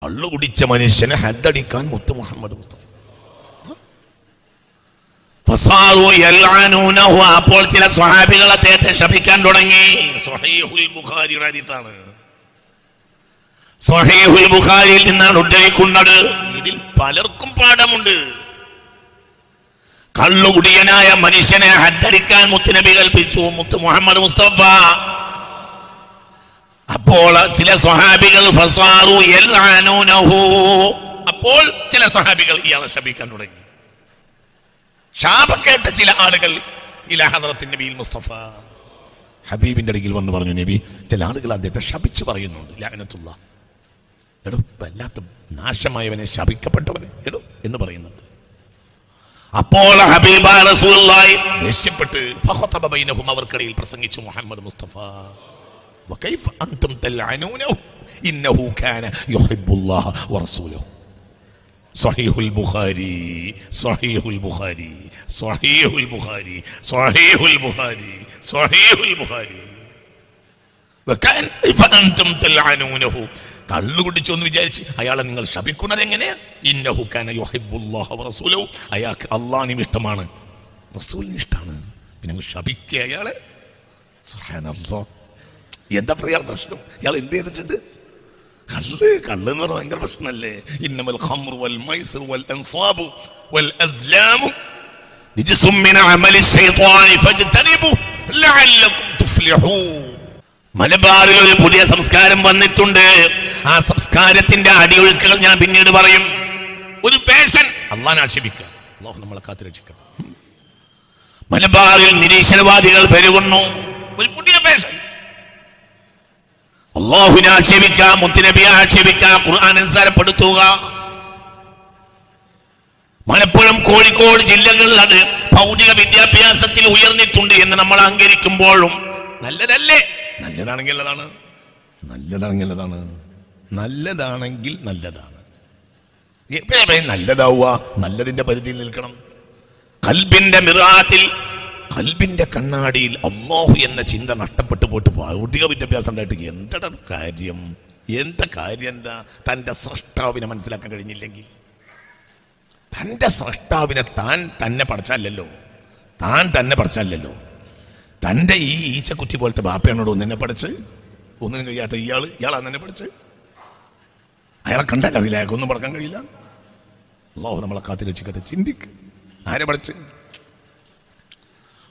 കള്ളു കുടിച്ച മനുഷ്യനെ ഹദ്ദടിക്കാൻ മുത്ത് മുഹമ്മദ് മുസ്തഫ. ഫസാറു യൽഅനൂനഹു, അപ്പോൾ ചില സ്വഹാബികൾ അദ്ദേഹത്തെ ശപിക്കാൻ തുടങ്ങി. സ്വഹീഹുൽ ബുഖാരിയുടെ ഹദീസാണ്. സ്വഹീഹുൽ ബുഖാരിയിൽ നിന്നാണ് ഉദ്ധരിക്കുന്നത്. ഇതിൽ പലർക്കും പാഠമുണ്ട്. കള്ളുകുടിയനായ മനുഷ്യനെ ഹദ്ദടിക്കാൻ മുത്തുനബി കൽപ്പിച്ചു, മുത്ത് മുഹമ്മദ് മുസ്തഫ. അപ്പോൾ ചില സ്വഹാബികൾ ഫസാറു യൽഅനൂനഹു, അപ്പോൾ ചില സ്വഹാബികൾ ഇയാളെ ശപിക്കാൻ തുടങ്ങി. ശാപം കേട്ട ചില ആളുകൾ ഇലാ ഹദ്റത്തിൻ നബിയിൽ മുസ്തഫ, ഹബീബിന്റെ അടുക്കൽ വന്ന് പറഞ്ഞു, നബി, ചില ആളുകൾ അദ്ദേഹത്തെ ശപിച്ചു പറയുന്നുണ്ട്. ലഅനത്തുല്ലാഹ്, എടോ വല്ലാത്ത നാശമായവനെ, ശപിക്കപ്പെട്ടവനെ എടോ എന്ന് പറയുന്നുണ്ട്. അപ്പോൾ ഹബീബായ റസൂലുള്ളാഹി ദേഷ്യപ്പെട്ട് ഫഖതബ ബൈനഹും, അവർക്കിടയിൽ പ്രസംഗിച്ചു മുഹമ്മദ് മുസ്തഫ. വകൈഫ അൻതും തൽഅനൂനഹു ഇന്നഹു കാന യുഹിബ്ബുല്ലാഹ വറസൂലഹു. സ്വഹീഹുൽ ബുഖാരി, സ്വഹീഹുൽ ബുഖാരി, സ്വഹീഹുൽ ബുഖാരി, സ്വഹീഹുൽ ബുഖാരി, സ്വഹീഹുൽ ബുഖാരി. വകൈഫ അൻതും തൽഅനൂനഹു, കള്ളു കുടിച്ചു എന്ന് വിചാരിച്ച് അയാളെ നിങ്ങൾ ശപിക്കുന്നത് എങ്ങനെയാ? ഇന്നഹു കാന യുഹിബ്ബുല്ലാഹ വറസൂലഹു, അയാൾക്ക് അല്ലാഹുവിനെ ഇഷ്ടമാണ്, റസൂലിനെ ഇഷ്ടമാണ്, പിന്നെ ശപിക്കുക അയാളെ. സുബ്ഹാനല്ലാഹ്, എന്താ പറയാ പ്രശ്നം? ഇയാൾ എന്ത് ചെയ്തിട്ടുണ്ട്? കള്ള് എന്ന് പറഞ്ഞാൽ ഭയങ്കര പ്രശ്നമല്ലേ? ഇന്നമൽ ഖംറു വൽ മൈസിർ വൽ അൻസാബു വൽ അസ്ലാമു റിജ്സും മിൻ അമലി ശൈത്വാനി ഫജ്തനിബു ലഅല്ലകും തുഫ്ലിഹൂൻ. മലബാറിൽ ഒരു പുതിയ സംസ്കാരം വന്നിട്ടുണ്ട്. ആ സംസ്കാരത്തിന്റെ അടിയൊഴുക്കുകൾ ഞാൻ പിന്നീട് പറയും. ഒരു പേശൻ അള്ളാഹനെ ആക്ഷേപിക്കുക, അള്ളാഹു നമ്മളെ കാത്തുരക്ഷിക്കണം. മലബാറിൽ നിരീശ്വരവാദികൾ പെരുകുന്നു. ഒരു പുതിയ പേശൻ അള്ളാഹുവിനെ ആക്ഷേപിക്കുക, മുത്തുനബിയെ ആക്ഷേപിക്കുക, ഖുർആൻ നിസ്സാരപ്പെടുത്തുക. മലപ്പുറം, കോഴിക്കോട് ജില്ലകളിൽ അത് ഭൗതിക വിദ്യാഭ്യാസത്തിൽ ഉയർന്നിട്ടുണ്ട് എന്ന് നമ്മൾ അംഗീകരിക്കുമ്പോഴും നല്ലതല്ലേ? നല്ലതാണെങ്കിൽ നല്ലതാണ്, നല്ലതാണെങ്കിൽ നല്ലതാണ്, നല്ലതാണെങ്കിൽ നല്ലതാണ്. എപ്പോഴും നല്ലതാവുക, നല്ലതിന്റെ പരിധിയിൽ നിൽക്കണം. ഖൽബിന്റെ മിറാത്തിൽ, ഖൽബിന്റെ കണ്ണാടിയിൽ അല്ലാഹു എന്ന ചിന്ത നഷ്ടപ്പെട്ടു പോയിട്ട് ഭൗതിക വിദ്യാഭ്യാസം ഉണ്ടായിട്ട് എന്താ കാര്യം? എന്താ കാര്യം? എന്താ? തൻ്റെ സ്രഷ്ടാവിനെ മനസ്സിലാക്കാൻ കഴിഞ്ഞില്ലെങ്കിൽ, തൻ്റെ സ്രഷ്ടാവിനെ താൻ തന്നെ പഠിച്ചല്ലോ, താൻ തന്നെ പഠിച്ചല്ലോ. തൻ്റെ ഈ ഈച്ചക്കുറ്റി പോലത്തെ ബാപ്പയാണോട് ഒന്നിനെ പഠിച്ച്, ഒന്നിനും കഴിയാത്ത ഇയാളാണ് തന്നെ പഠിച്ച്. അയാളെ കണ്ടാൽ അറിയില്ല, അയാൾക്കൊന്നും പഠിക്കാൻ കഴിയില്ല. അല്ലാഹു നമ്മളെ കാത്തിരക്ഷിക്കട്ടെ. ചിന്തിക്ക്, ആരെ പഠിച്ച്?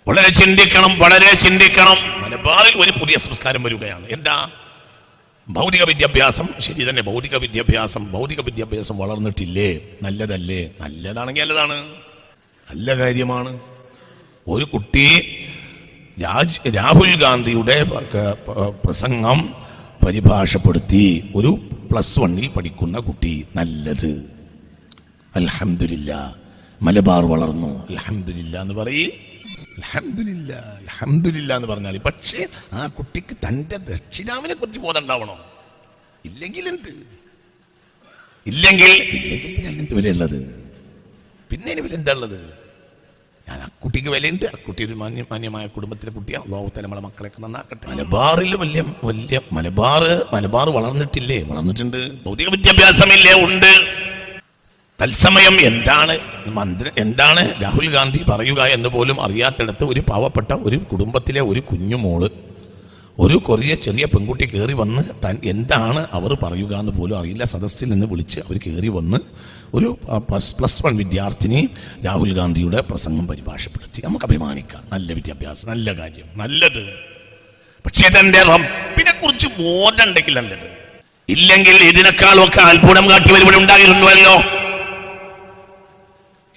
വളരെ ചിന്തിക്കണം, വളരെ ചിന്തിക്കണം. മലബാറിൽ ഒരു പുതിയ സംസ്കാരം വരികയാണ്. എന്താ? ഭൗതിക വിദ്യാഭ്യാസം. ശരി തന്നെ, ഭൗതിക വിദ്യാഭ്യാസം വളർന്നിട്ടില്ലേ? നല്ലതല്ലേ? നല്ലതാണെങ്കിൽ നല്ലതാണ്, നല്ല കാര്യമാണ്. ഒരു കുട്ടി രാഹുൽ ഗാന്ധിയുടെ പ്രസംഗം പരിഭാഷപ്പെടുത്തി, ഒരു +1 പഠിക്കുന്ന കുട്ടി. നല്ലത്, അൽഹംദുലില്ലാ, മലബാർ വളർന്നു, അൽഹംദുലില്ലാ എന്ന് പറയും. അൽഹംദുലില്ലാ, അൽഹംദുലില്ലാ എന്ന് പറഞ്ഞാൽ. പക്ഷേ ആ കുട്ടിക്ക് തൻ്റെ രക്ഷിതാവിനെ കുറിച്ച് ബോധം ഉണ്ടാവണം. ഇല്ലെങ്കിൽ എന്ത്? ഇല്ലെങ്കിൽ പിന്നെ അതിനെന്ത് വിലയുള്ളത്? പിന്നെ അതിന് വില എന്താ ഉള്ളത്? ഞാൻ ആ കുട്ടിക്ക് വിലയുണ്ട്. ആ കുട്ടി ഒരു മാന്യമായ കുടുംബത്തിലെ കുട്ടിയാണ്. അല്ലാഹു തആല നമ്മളെ മക്കളെയൊക്കെ നന്നാക്കട്ടെ. മലബാറിൽ വലിയ മലബാർ വളർന്നിട്ടില്ലേ? വളർന്നിട്ടുണ്ട്. ഭൗതിക വിദ്യാഭ്യാസമില്ലേ? ഉണ്ട്. തത്സമയം എന്താണ് രാഹുൽ ഗാന്ധി പറയുക എന്ന് പോലും അറിയാത്തിടത്ത് ഒരു പാവപ്പെട്ട ഒരു കുടുംബത്തിലെ ഒരു കുഞ്ഞുമോള്, ഒരു ചെറിയ പെൺകുട്ടി കയറി വന്ന് എന്താണ് അവർ പറയുക എന്ന് പോലും അറിയില്ല. സദസ്സിൽ നിന്ന് വിളിച്ച് അവർ കയറി വന്ന് ഒരു +1 വിദ്യാർത്ഥിനി രാഹുൽ ഗാന്ധിയുടെ പ്രസംഗം പരിഭാഷപ്പെടുത്തി. നമുക്ക് അഭിമാനിക്കാം. നല്ല വിദ്യാഭ്യാസം, നല്ല കാര്യം, നല്ലത്. പക്ഷേ തന്റെ റബ്ബിനെ കുറിച്ച് ബോധം ഉണ്ടെങ്കിൽ നല്ലത്. ഇല്ലെങ്കിൽ ഇതിനേക്കാളൊക്കെ അത്ഭുതം കാട്ടിയവരിവിടെ ഉണ്ടായിരുന്നുവല്ലോ.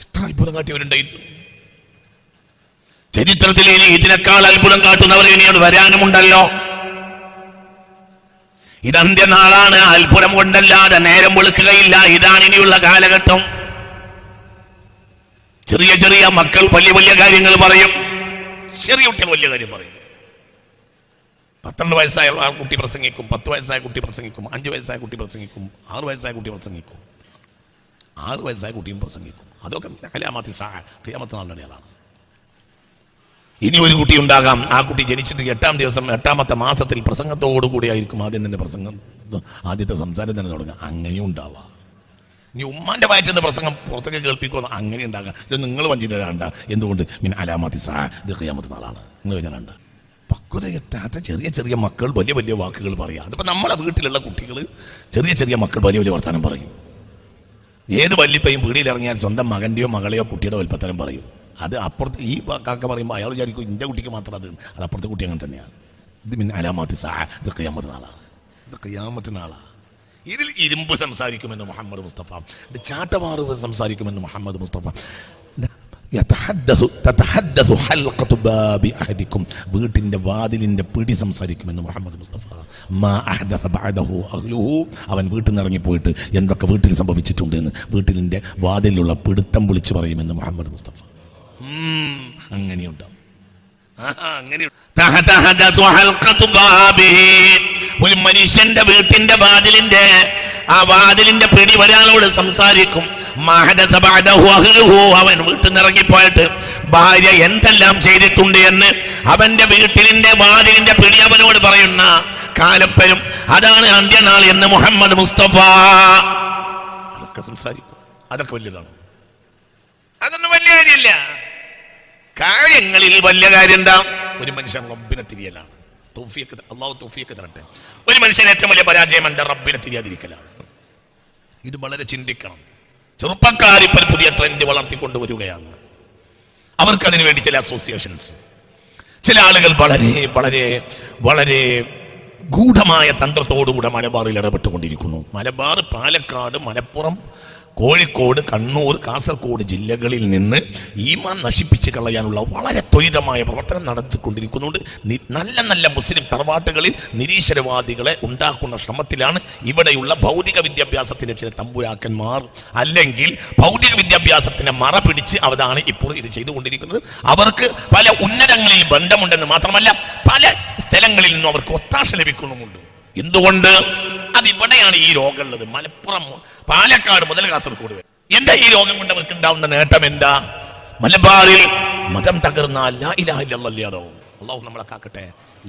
ഇത്ര അത്ഭുതം കാട്ടിയവരുണ്ടായിരുന്നു ചരിത്രത്തിൽ. ഇനി ഇതിനേക്കാൾ അത്ഭുതം കാട്ടുന്നവർ ഇനിയോട് വരാനുമുണ്ടല്ലോ. ഇത് അന്ത്യനാളാണ്. അത്ഭുതം കൊണ്ടല്ലാതെ നേരം വെളുക്കുകയില്ല. ഇതാണ് ഇനിയുള്ള കാലഘട്ടം. ചെറിയ മക്കൾ വലിയ കാര്യങ്ങൾ പറയും. ചെറിയ കുട്ടികൾ വലിയ കാര്യം പറയും. 12 വയസ്സായ കുട്ടി പ്രസംഗിക്കും, 10 വയസ്സായ കുട്ടി പ്രസംഗിക്കും, 5 വയസ്സായ കുട്ടി പ്രസംഗിക്കും, 6 വയസ്സായ കുട്ടി പ്രസംഗിക്കും, 6 വയസ്സായ കുട്ടിയും പ്രസംഗിക്കും. അതൊക്കെ ഖിയാമത്ത് നാളിന്റെ അടയാളമാണ്. ഇനി ഒരു കുട്ടി ഉണ്ടാകാം. ആ കുട്ടി ജനിച്ചിട്ട് 8-ാം ദിവസം 8-ാമത്തെ മാസത്തിൽ പ്രസംഗത്തോടു കൂടിയായിരിക്കും ആദ്യം തന്നെ പ്രസംഗം. ആദ്യത്തെ സംസാരം തന്നെ തുടങ്ങുക. അങ്ങനെയും ഉണ്ടാവാം. നീ ഉമ്മാന്റെ വയറ്റുന്ന പ്രസംഗം പുറത്തൊക്കെ കേൾപ്പിക്കുമെന്ന് അങ്ങനെ ഉണ്ടാകാം. ഇത് നിങ്ങൾ വഞ്ചിതരാണ്ട. എന്തുകൊണ്ട്? അലാമത്തി ഇത് ഖിയാമത്ത് നാളാണ്. നിങ്ങൾ വരാണ്ട. പക്വതയെത്താത്ത ചെറിയ ചെറിയ മക്കൾ വലിയ വലിയ വാക്കുകൾ പറയാം. അതിപ്പോൾ നമ്മളെ വീട്ടിലുള്ള കുട്ടികൾ ചെറിയ ചെറിയ മക്കൾ വലിയ വലിയ വർത്തമാനം പറയും. ഏത് വല്യപ്പയും പീടിയിലിറങ്ങിയാൽ സ്വന്തം മകൻ്റെയോ മകളെയോ കുട്ടിയുടെ വൽപ്പത്തരം പറയും. അത് അപ്പുറത്ത് ഈ കാക്ക പറയുമ്പോൾ അയാൾ വിചാരിക്കും എൻ്റെ കുട്ടിക്ക് മാത്രം അത് അപ്പുറത്തെ കുട്ടി അങ്ങനെ തന്നെയാണ്. ഇത് അലാമത്തി ഇത് ഖിയാമത്ത് നാളാണ്. ഇത് ഖിയാമത്ത് നാളാണ്. ഇതിൽ ഇരുമ്പ് സംസാരിക്കുമെന്ന് മുഹമ്മദ് മുസ്തഫ, ഇത് ചാട്ടവാറ് സംസാരിക്കുമെന്ന് മുഹമ്മദ് മുസ്തഫ. വീട്ടിന്റെ വാതിലിന്റെ പിടി സംസാരിക്കുമെന്ന് മുഹമ്മദ് മുസ്തഫ. അവൻ വീട്ടിൽ നിന്ന് ഇറങ്ങിപ്പോയിട്ട് എന്തൊക്കെ വീട്ടിൽ സംഭവിച്ചിട്ടുണ്ട് എന്ന് വീട്ടിലിന്റെ വാതിലുള്ള പിടുത്തം വിളിച്ചു പറയുമെന്ന് മുഹമ്മദ് മുസ്തഫ. അങ്ങനെയുണ്ടാവും. ഒരു മനുഷ്യന്റെ വീട്ടിന്റെ വാതിലിന്റെ പിടി ഒരാളോട് സംസാരിക്കും. അവൻ വീട്ടിൽ നിന്ന് ഇറങ്ങിപ്പോയിട്ട് ഭാര്യ എന്തെല്ലാം ചെയ്തിട്ടുണ്ട് എന്ന് അവന്റെ വീട്ടിലിന്റെ വാതിലിന്റെ പിടി അവനോട് പറയുന്ന കാലം വരും. അതാണ് അന്ത്യനാൾ എന്ന് മുഹമ്മദ് മുസ്തഫ. അതൊക്കെ സംസാരിക്കും. അതൊക്കെ വലിയതാണ്. അതൊന്നും വലിയ കാര്യമില്ല. കാര്യങ്ങളിൽ വലിയ കാര്യം എന്താ? ഒരു മനുഷ്യൻ റബ്ബിനെ തിരിയലാണ്. അള്ളാഹു തൗഫീഖ് തരട്ടെ. ഒരു മനുഷ്യൻ ഏറ്റവും വലിയ പരാജയം എന്താ? റബ്ബിനെ തിരിയാതിരിക്കലാണ്. ഇത് വളരെ ചിന്തിക്കണം. ചെറുപ്പക്കാർ ഇപ്പോൾ പുതിയ ട്രെൻഡ് വളർത്തിക്കൊണ്ടുവരികയാണ്. അവർക്ക് അതിനു വേണ്ടി ചില അസോസിയേഷൻസ്, ചില ആളുകൾ വളരെ വളരെ വളരെ ഗൂഢമായ തന്ത്രത്തോടുകൂടെ മലബാറിൽ ഇടപെട്ടുകൊണ്ടിരിക്കുന്നു. മലബാർ, പാലക്കാട്, മലപ്പുറം, കോഴിക്കോട്, കണ്ണൂർ, കാസർഗോഡ് ജില്ലകളിൽ നിന്ന് ഈമാൻ നശിപ്പിച്ച് കളയാനുള്ള വളരെ ത്വരിതമായ പ്രവർത്തനം നടത്തിക്കൊണ്ടിരിക്കുന്നുണ്ട്. നല്ല നല്ല മുസ്ലിം തറവാട്ടുകളിൽ നിരീശ്വരവാദികളെ ഉണ്ടാക്കുന്ന ശ്രമത്തിലാണ് ഇവിടെയുള്ള ഭൗതിക വിദ്യാഭ്യാസത്തിന്റെ ചില തമ്പുരാക്കന്മാർ, അല്ലെങ്കിൽ ഭൗതിക വിദ്യാഭ്യാസത്തിന്റെ മറ പിടിച്ച് അവരാണ് ഇപ്പോൾ ഇത് ചെയ്തുകൊണ്ടിരിക്കുന്നത്. അവർക്ക് പല ഉന്നതങ്ങളിൽ ബന്ധമുണ്ടെന്ന് മാത്രമല്ല പല സ്ഥലങ്ങളിൽ നിന്നും അവർക്ക് ഒത്താശ ലഭിക്കുന്നുമുണ്ട്. എന്തുകൊണ്ട്? അതിവിടെയാണ് ഈ രോഗം ഉള്ളത്. മലപ്പുറം, പാലക്കാട് മുതൽ കാസർഗോഡ് വരെ. എന്താ ഈ രോഗം കൊണ്ട് അവർക്ക് ഉണ്ടാവുന്ന നേട്ടം? എന്താ? മലബാറിൽ മതം തകർന്നാൽ ലാ ഇലാഹ ഇല്ലല്ലാഹ്. അല്ലാഹു നമ്മളെ കാക്കട്ടെ.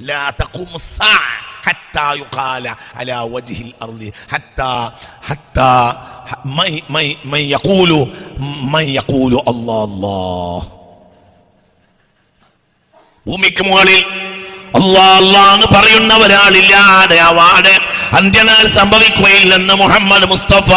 ലാ തഖൂമു സ്സാഅ ഹത്താ യുഖാല അലാ വജ്ഹിൽ അർളി ഹത്താ മൻ യഖൂലു അല്ലാഹ്. ഭൂമിക്ക് മുകളിൽ അല്ലാഹ് പറയുന്ന ഒരാളില്ലാതെ അവാട് അന്ത്യനാൾ സംഭവിക്കുകയില്ലെന്ന് മുഹമ്മദ് മുസ്തഫ.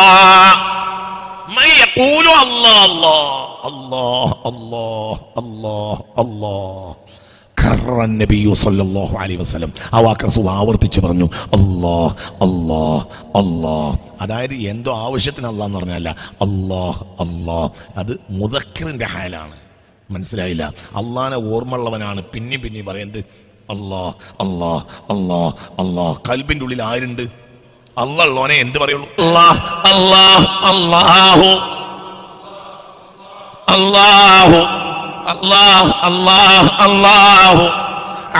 ആവർത്തിച്ചു പറഞ്ഞു അല്ലാഹ് അല്ലാഹ് അല്ലാഹ്. അതായത് എന്തോ ആവശ്യത്തിന് അല്ലാഹ് എന്ന് പറഞ്ഞല്ല, അല്ലാഹ് അല്ലാഹ്. അത് മുദക്കിറിന്റെ ഹാലാണ്. മനസ്സിലായില്ല? അള്ളാനെ ഓർമ്മയുള്ളവനാണ് പിന്നെ പറയുന്നത് അല്ലാഹ് അല്ലാഹ് അല്ലാഹ് അല്ലാഹ്. കൽബിന്റെ ഉള്ളിൽ ആരുണ്ട്? അല്ലാഹ് ഉള്ളവനെ എന്ത് പറയുള്ളൂ? അല്ലാഹ് അല്ലാഹ് അല്ലാഹു അല്ലാഹു അല്ലാഹ് അല്ലാഹ് അല്ലാഹു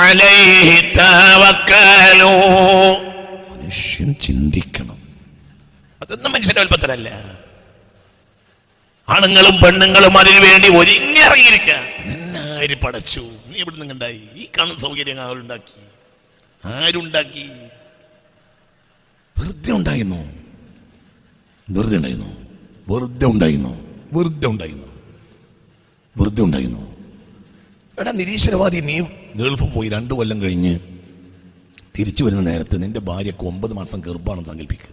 അലൈഹി തവക്കലു. മനുഷ്യൻ ചിന്തിക്കണം. അതൊന്നും മനുഷ്യന്റെ വലുപ്പത്തിലല്ല. ആണുങ്ങളും പെണ്ണുങ്ങളും അതിനു വേണ്ടി ഒരുങ്ങിറങ്ങിയിരിക്കുക. നിന്നാര് പടച്ചു? നീ എവിടെ നിന്നുണ്ടായി? ഈ കാണുന്ന സൗകര്യം ആരുണ്ടാക്കി? ആരുണ്ടാക്കി? വെറുതെ ഉണ്ടായിരുന്നു. വെറുതെ ഉണ്ടായിരുന്നു. വെറുതെ ഉണ്ടായിരുന്നു. വെറുതെ ഉണ്ടായിരുന്നു. വെറുതെ ഉണ്ടായിരുന്നു. എടാ നിരീശ്വരവാദി, നീ ഗൾഫ് പോയി 2 കൊല്ലം കഴിഞ്ഞ് തിരിച്ചു വരുന്ന നേരത്ത് നിന്റെ ഭാര്യക്ക് 9 മാസം ഗർഭാണെന്ന് സങ്കല്പിക്കുക.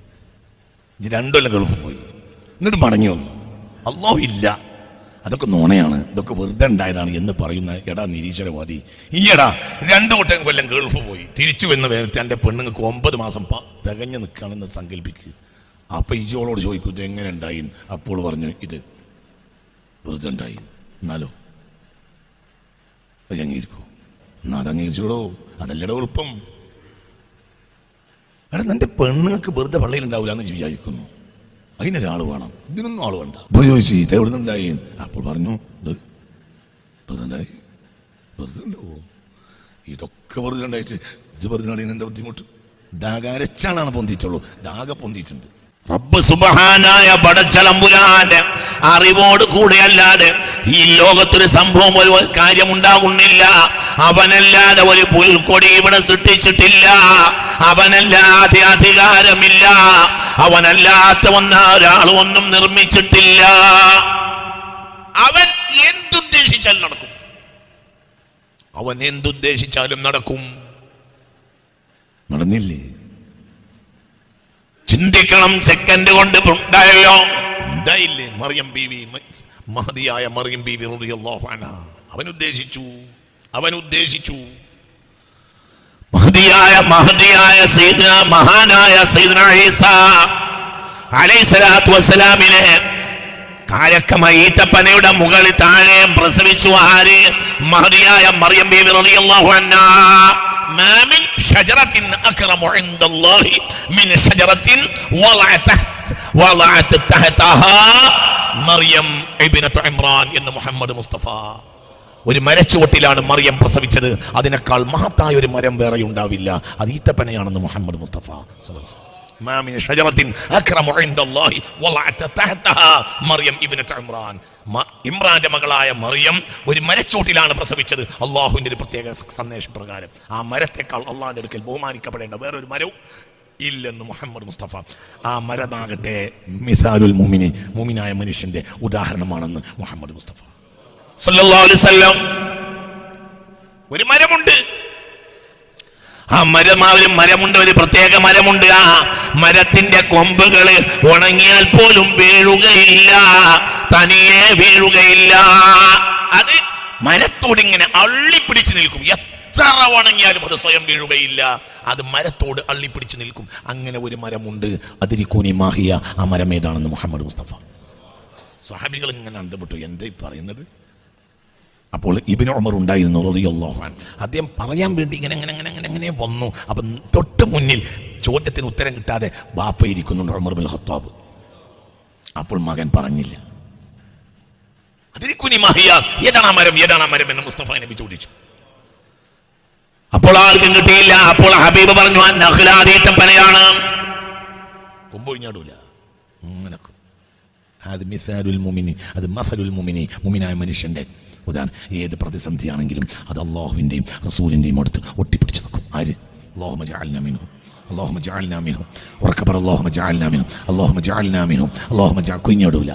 2 കൊല്ലം ഗൾഫ് പോയി, എന്നിട്ട് മടങ്ങി വന്നു. അല്ലാഹു ഇല്ല, അതൊക്കെ നുണയാണ്, ഇതൊക്കെ വെറുതെ ഉണ്ടായതാണ് എന്ന് പറയുന്ന എടാ നിരീശ്വരവാദി, ഈയടാ 2 കൊല്ലം ഗൾഫ് പോയി തിരിച്ചു വരുന്ന നേരത്തെ എൻ്റെ പെണ്ണുങ്ങൾക്ക് 9 മാസം തികഞ്ഞു നിൽക്കുകയാണെന്ന് സങ്കല്പിക്കുക. അപ്പൊ ഈജോളോട് ചോദിക്കും ഇത് എങ്ങനെ ഉണ്ടായി? അപ്പോൾ പറഞ്ഞു ഇത് വെറുതെ ഉണ്ടായി. എന്നാലോ അത് അംഗീകരിക്കൂ. എന്നാ അത് അംഗീകരിച്ചോടോ, അതല്ലടോ എളുപ്പം. എടാ നിന്റെ പെണ്ണുങ്ങൾക്ക് വെറുതെ പള്ളിയിൽ ഉണ്ടാവില്ല എന്ന് വിചാരിക്കുന്നു. അതിനൊരാൾ വേണം, ഇതിനൊന്നും ആൾ വേണ്ട. അപ്പോൾ ചോദിച്ചു ഇത് എവിടെ നിന്നുണ്ടായി? അപ്പോൾ പറഞ്ഞു ഇത് വെറുതെ ഉണ്ടായി. വെറുതെ ഉണ്ടാവോ? ഇതൊക്കെ വെറുതെ ഉണ്ടായിട്ട് ഇത് വെറുതെ ഉണ്ടായി. എന്താ ബുദ്ധിമുട്ട്? ദാഗരച്ചാണ് പൊന്തിയിട്ടുള്ളൂ, ദാഗ പൊന്തിയിട്ടുണ്ട്. റബ്ബ് സുബ്ഹാനായ പടച്ചതമ്പുരാന്റെ അറിവോട് കൂടെയല്ലാതെ ഈ ലോകത്തൊരു സംഭവം, ഒരു കാര്യമുണ്ടാകുന്നില്ല. അവനല്ലാതെ ഒരു പുൽക്കൊടി ഇവിടെ സൃഷ്ടിച്ചിട്ടില്ല. അവനല്ലാതെ അധികാരമില്ല, അവനല്ലാത്ത ഒരാൾ ഒന്നും നിർമ്മിച്ചിട്ടില്ല. അവൻ എന്തുദ്ദേശിച്ചാലും നടക്കും, അവൻ എന്തുദ്ദേശിച്ചാലും നടക്കും. നടന്നില്ലേ? ചിന്തിക്കണം. സെക്കൻഡ് കൊണ്ട് ഉണ്ടായല്ലോ, ഉണ്ടായില്ലേ? മറിയം ബീവി, മഹദിയായ മറിയം ബീവി റളിയല്ലാഹു അൻഹാ, അവൻ ഉദ്ദേശിച്ചു. മഹദിയായ സയ്യിദ്ന മഹാനായ സയ്യിദ്ന ഈസാ അലൈഹിസ്സലാത്തു വസ്സലാമിനെ കാരക്കമ ഈത്തപ്പനയുടെ മുകളിൽ താഴെ പ്രസവിച്ചു. ആര്? മഹദിയായ മറിയം ബീവി റളിയല്ലാഹു അൻഹാ. മാ മിൻ ഷജറത്തിൻ അക്റമു ഇൻദല്ലാഹി മിൻ ഷജറത്തിൻ വളഅത തഹതഹാ മറിയം ഇബ്നത്തു ഇമ്രാൻ എന്ന് മുഹമ്മദ് മുസ്തഫ. ഒരു മരച്ചുവട്ടിലാണ് മറിയം പ്രസവിച്ചത്. അതിനേക്കാൾ മഹത്തായ ഒരു മരം വേറെ ഉണ്ടാവില്ല. അത് ഈത്തപ്പനയാണെന്ന് മുഹമ്മദ് മുസ്തഫ. മാ മിൻ ഷജറത്തിൻ അക്റമു ഇൻദല്ലാഹി വളഅത തഹതഹാ മറിയം ഇബ്നത്തു ഇമ്രാൻ. ഇമ്രാന്റെ മകളായ മറിയം ഒരു മരച്ചോട്ടിലാണ് പ്രസവിച്ചത്. അള്ളാഹുവിന്റെ ഒരു പ്രത്യേക സന്ദേശപ്രകാരം ആ മരത്തെക്കാൾ അള്ളാഹിന്റെ അടുക്കൽ ബഹുമാനിക്കപ്പെടേണ്ട വേറൊരു മരവും ഇല്ലെന്ന് മുഹമ്മദ് മുസ്തഫ. ആ മരമാകട്ടെ മിസാലുൽ മുഅ്മിനി, മുഅ്മിനായ മനുഷ്യന്റെ ഉദാഹരണമാണെന്ന് മുഹമ്മദ് മുസ്തഫ സല്ലല്ലാഹു അലൈഹി വസല്ലം. ഒരു മരമുണ്ട്, ആ മരമുണ്ട്, ഒരു പ്രത്യേക മരമുണ്ട്. ആ മരത്തിന്റെ കൊമ്പുകൾ ഉണങ്ങിയാൽ പോലും വീഴുകയില്ല, തനിയെ വീഴുകയില്ല. അത് മരത്തോട് ഇങ്ങനെ അള്ളിപ്പിടിച്ച് നിൽക്കും. എത്ര ഉണങ്ങിയാലും അത് സ്വയം വീഴുകയില്ല, അത് മരത്തോട് അള്ളിപ്പിടിച്ച് നിൽക്കും. അങ്ങനെ ഒരു മരമുണ്ട്. അതിരിക്കൂനി മാഹിയ. ആ മരം ഏതാണെന്ന് മുഹമ്മദ് മുസ്തഫ. സ്വഹാബികൾ ഇങ്ങനെ അന്തപ്പെട്ടു, എന്താ പറയുന്നത്? അപ്പോൾ ഇബ്നു ഉമർ ഉണ്ടായിരുന്നു റളിയല്ലാഹു അൻഹു. അദ്ദേഹം പറയാൻ വേണ്ടി ഇങ്ങനെ വന്നു. അപ്പം തൊട്ട് മുന്നിൽ ചോദ്യത്തിന് ഉത്തരം കിട്ടാതെ ബാപ്പ ഇരിക്കുന്നുണ്ട്, ഉമർ ബിൻ ഖത്താബ്. അപ്പോൾ മകൻ പറഞ്ഞില്ല. അതിരിക്കുനി മാഹിയ, ഏതാണ് ആ മരം എന്ന് മുസ്തഫ നബി ചോദിച്ചു. അപ്പോൾ ആർക്കും കിട്ടിയില്ല. അപ്പോൾ ഹബീബ് പറഞ്ഞു, നഖ്ലാദീത്തപ്പനയാണ്, കൊമ്പൊഴിഞ്ഞാടൂല. അങ്ങനെ അത് മിസാലുൽ മുഅ്മിനി, അത് മസലുൽ മുഅ്മിനി, മുഅ്മിനായ മനുഷ്യന്റെ ഉദാഹരണം. ഏത് പ്രതിസന്ധിയാണെങ്കിലും അത് അള്ളാഹുവിന്റെയും റസൂലിന്റെയും അടുത്ത് ഒട്ടിപ്പിടിച്ച് നിൽക്കും. ആര്? അല്ലാഹുമ്മ ജഅൽനാ മിൻഹും, അല്ലാഹുമ്മ ജഅൽനാ മിൻഹും. ഉറക്കപ്പറ, അല്ലാഹുമ്മ ജഅൽനാ മിൻഹും, അല്ലാഹുമ്മ ജഅൽനാ മിൻഹും, അല്ലാഹുമ്മ കുഴിഞ്ഞാടൂല.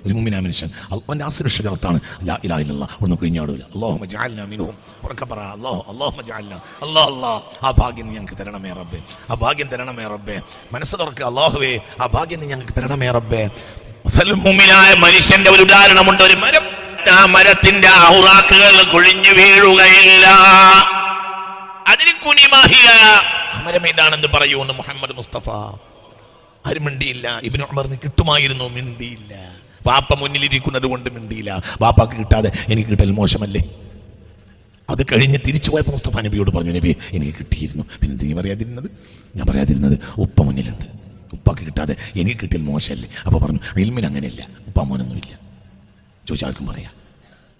ഒരു മുഅ്മിനായ മനുഷ്യൻ അവന്റെ ആസിർ ഷജറത്താണ് ലാ ഇലാഹ ഇല്ലല്ലാഹ്, ഒന്നും കുഴിഞ്ഞാടൂല. അല്ലാഹുമ്മ ജഅൽനാ മിൻഹും. ഉറക്കപ്പറ, അല്ലാഹുമ്മ ജഅൽനാ. അല്ലാഹ് ആ ഭാഗ്യം നീ ഞങ്ങൾക്ക് തരണമേ റബ്ബേ, ആ ഭാഗ്യം തരണമേ റബ്ബേ. മനസ്സ് തുറക്കുക, അല്ലാഹുവേ ആ ഭാഗ്യം നീ ഞങ്ങൾക്ക് തരണമേ റബ്ബേ. മുഅ്മിനായ മനുഷ്യന്റെ ഒരു ഉദാഹരണമുണ്ട്. ഒരു മരം, ആ മരത്തിന്റെ ഔറാക്കുകൾ കൊഴിഞ്ഞു വീഴുകയില്ല. അതിന് കുനിമാഹിയ, മരം ഏതാണെന്ന് പറയൂന്ന് മുഹമ്മദ് മുസ്തഫ. ആരും മിണ്ടിയില്ല. ഇബ്നു ഉമറിന് കിട്ടുമായിരുന്നു, മിണ്ടിയില്ല. ബാപ്പ മുന്നിലിരിക്കുന്നത് കൊണ്ട് മിണ്ടിയില്ല. ബാപ്പാക്ക് കിട്ടാതെ എനിക്ക് കിട്ടൽ മോശമല്ലേ? അത് കഴിഞ്ഞ് തിരിച്ചു പോയപ്പോൾ മുസ്തഫ നബിയോട് പറഞ്ഞു, നബി എനിക്ക് കിട്ടിയിരുന്നു. പിന്നെ നീ പറയാതിരുന്നത്? ഞാൻ പറയാതിരുന്നത് ഉപ്പ മുന്നിലുണ്ട്, ഉപ്പാക്ക് കിട്ടാതെ എനിക്ക് കിട്ടിയാൽ മോശമല്ലേ? അപ്പോൾ പറഞ്ഞു, ഇൽമിന് അങ്ങനെയല്ല, ഉപ്പ മോനൊന്നുമില്ല. ചോദിച്ചാൽക്കും പറയാം.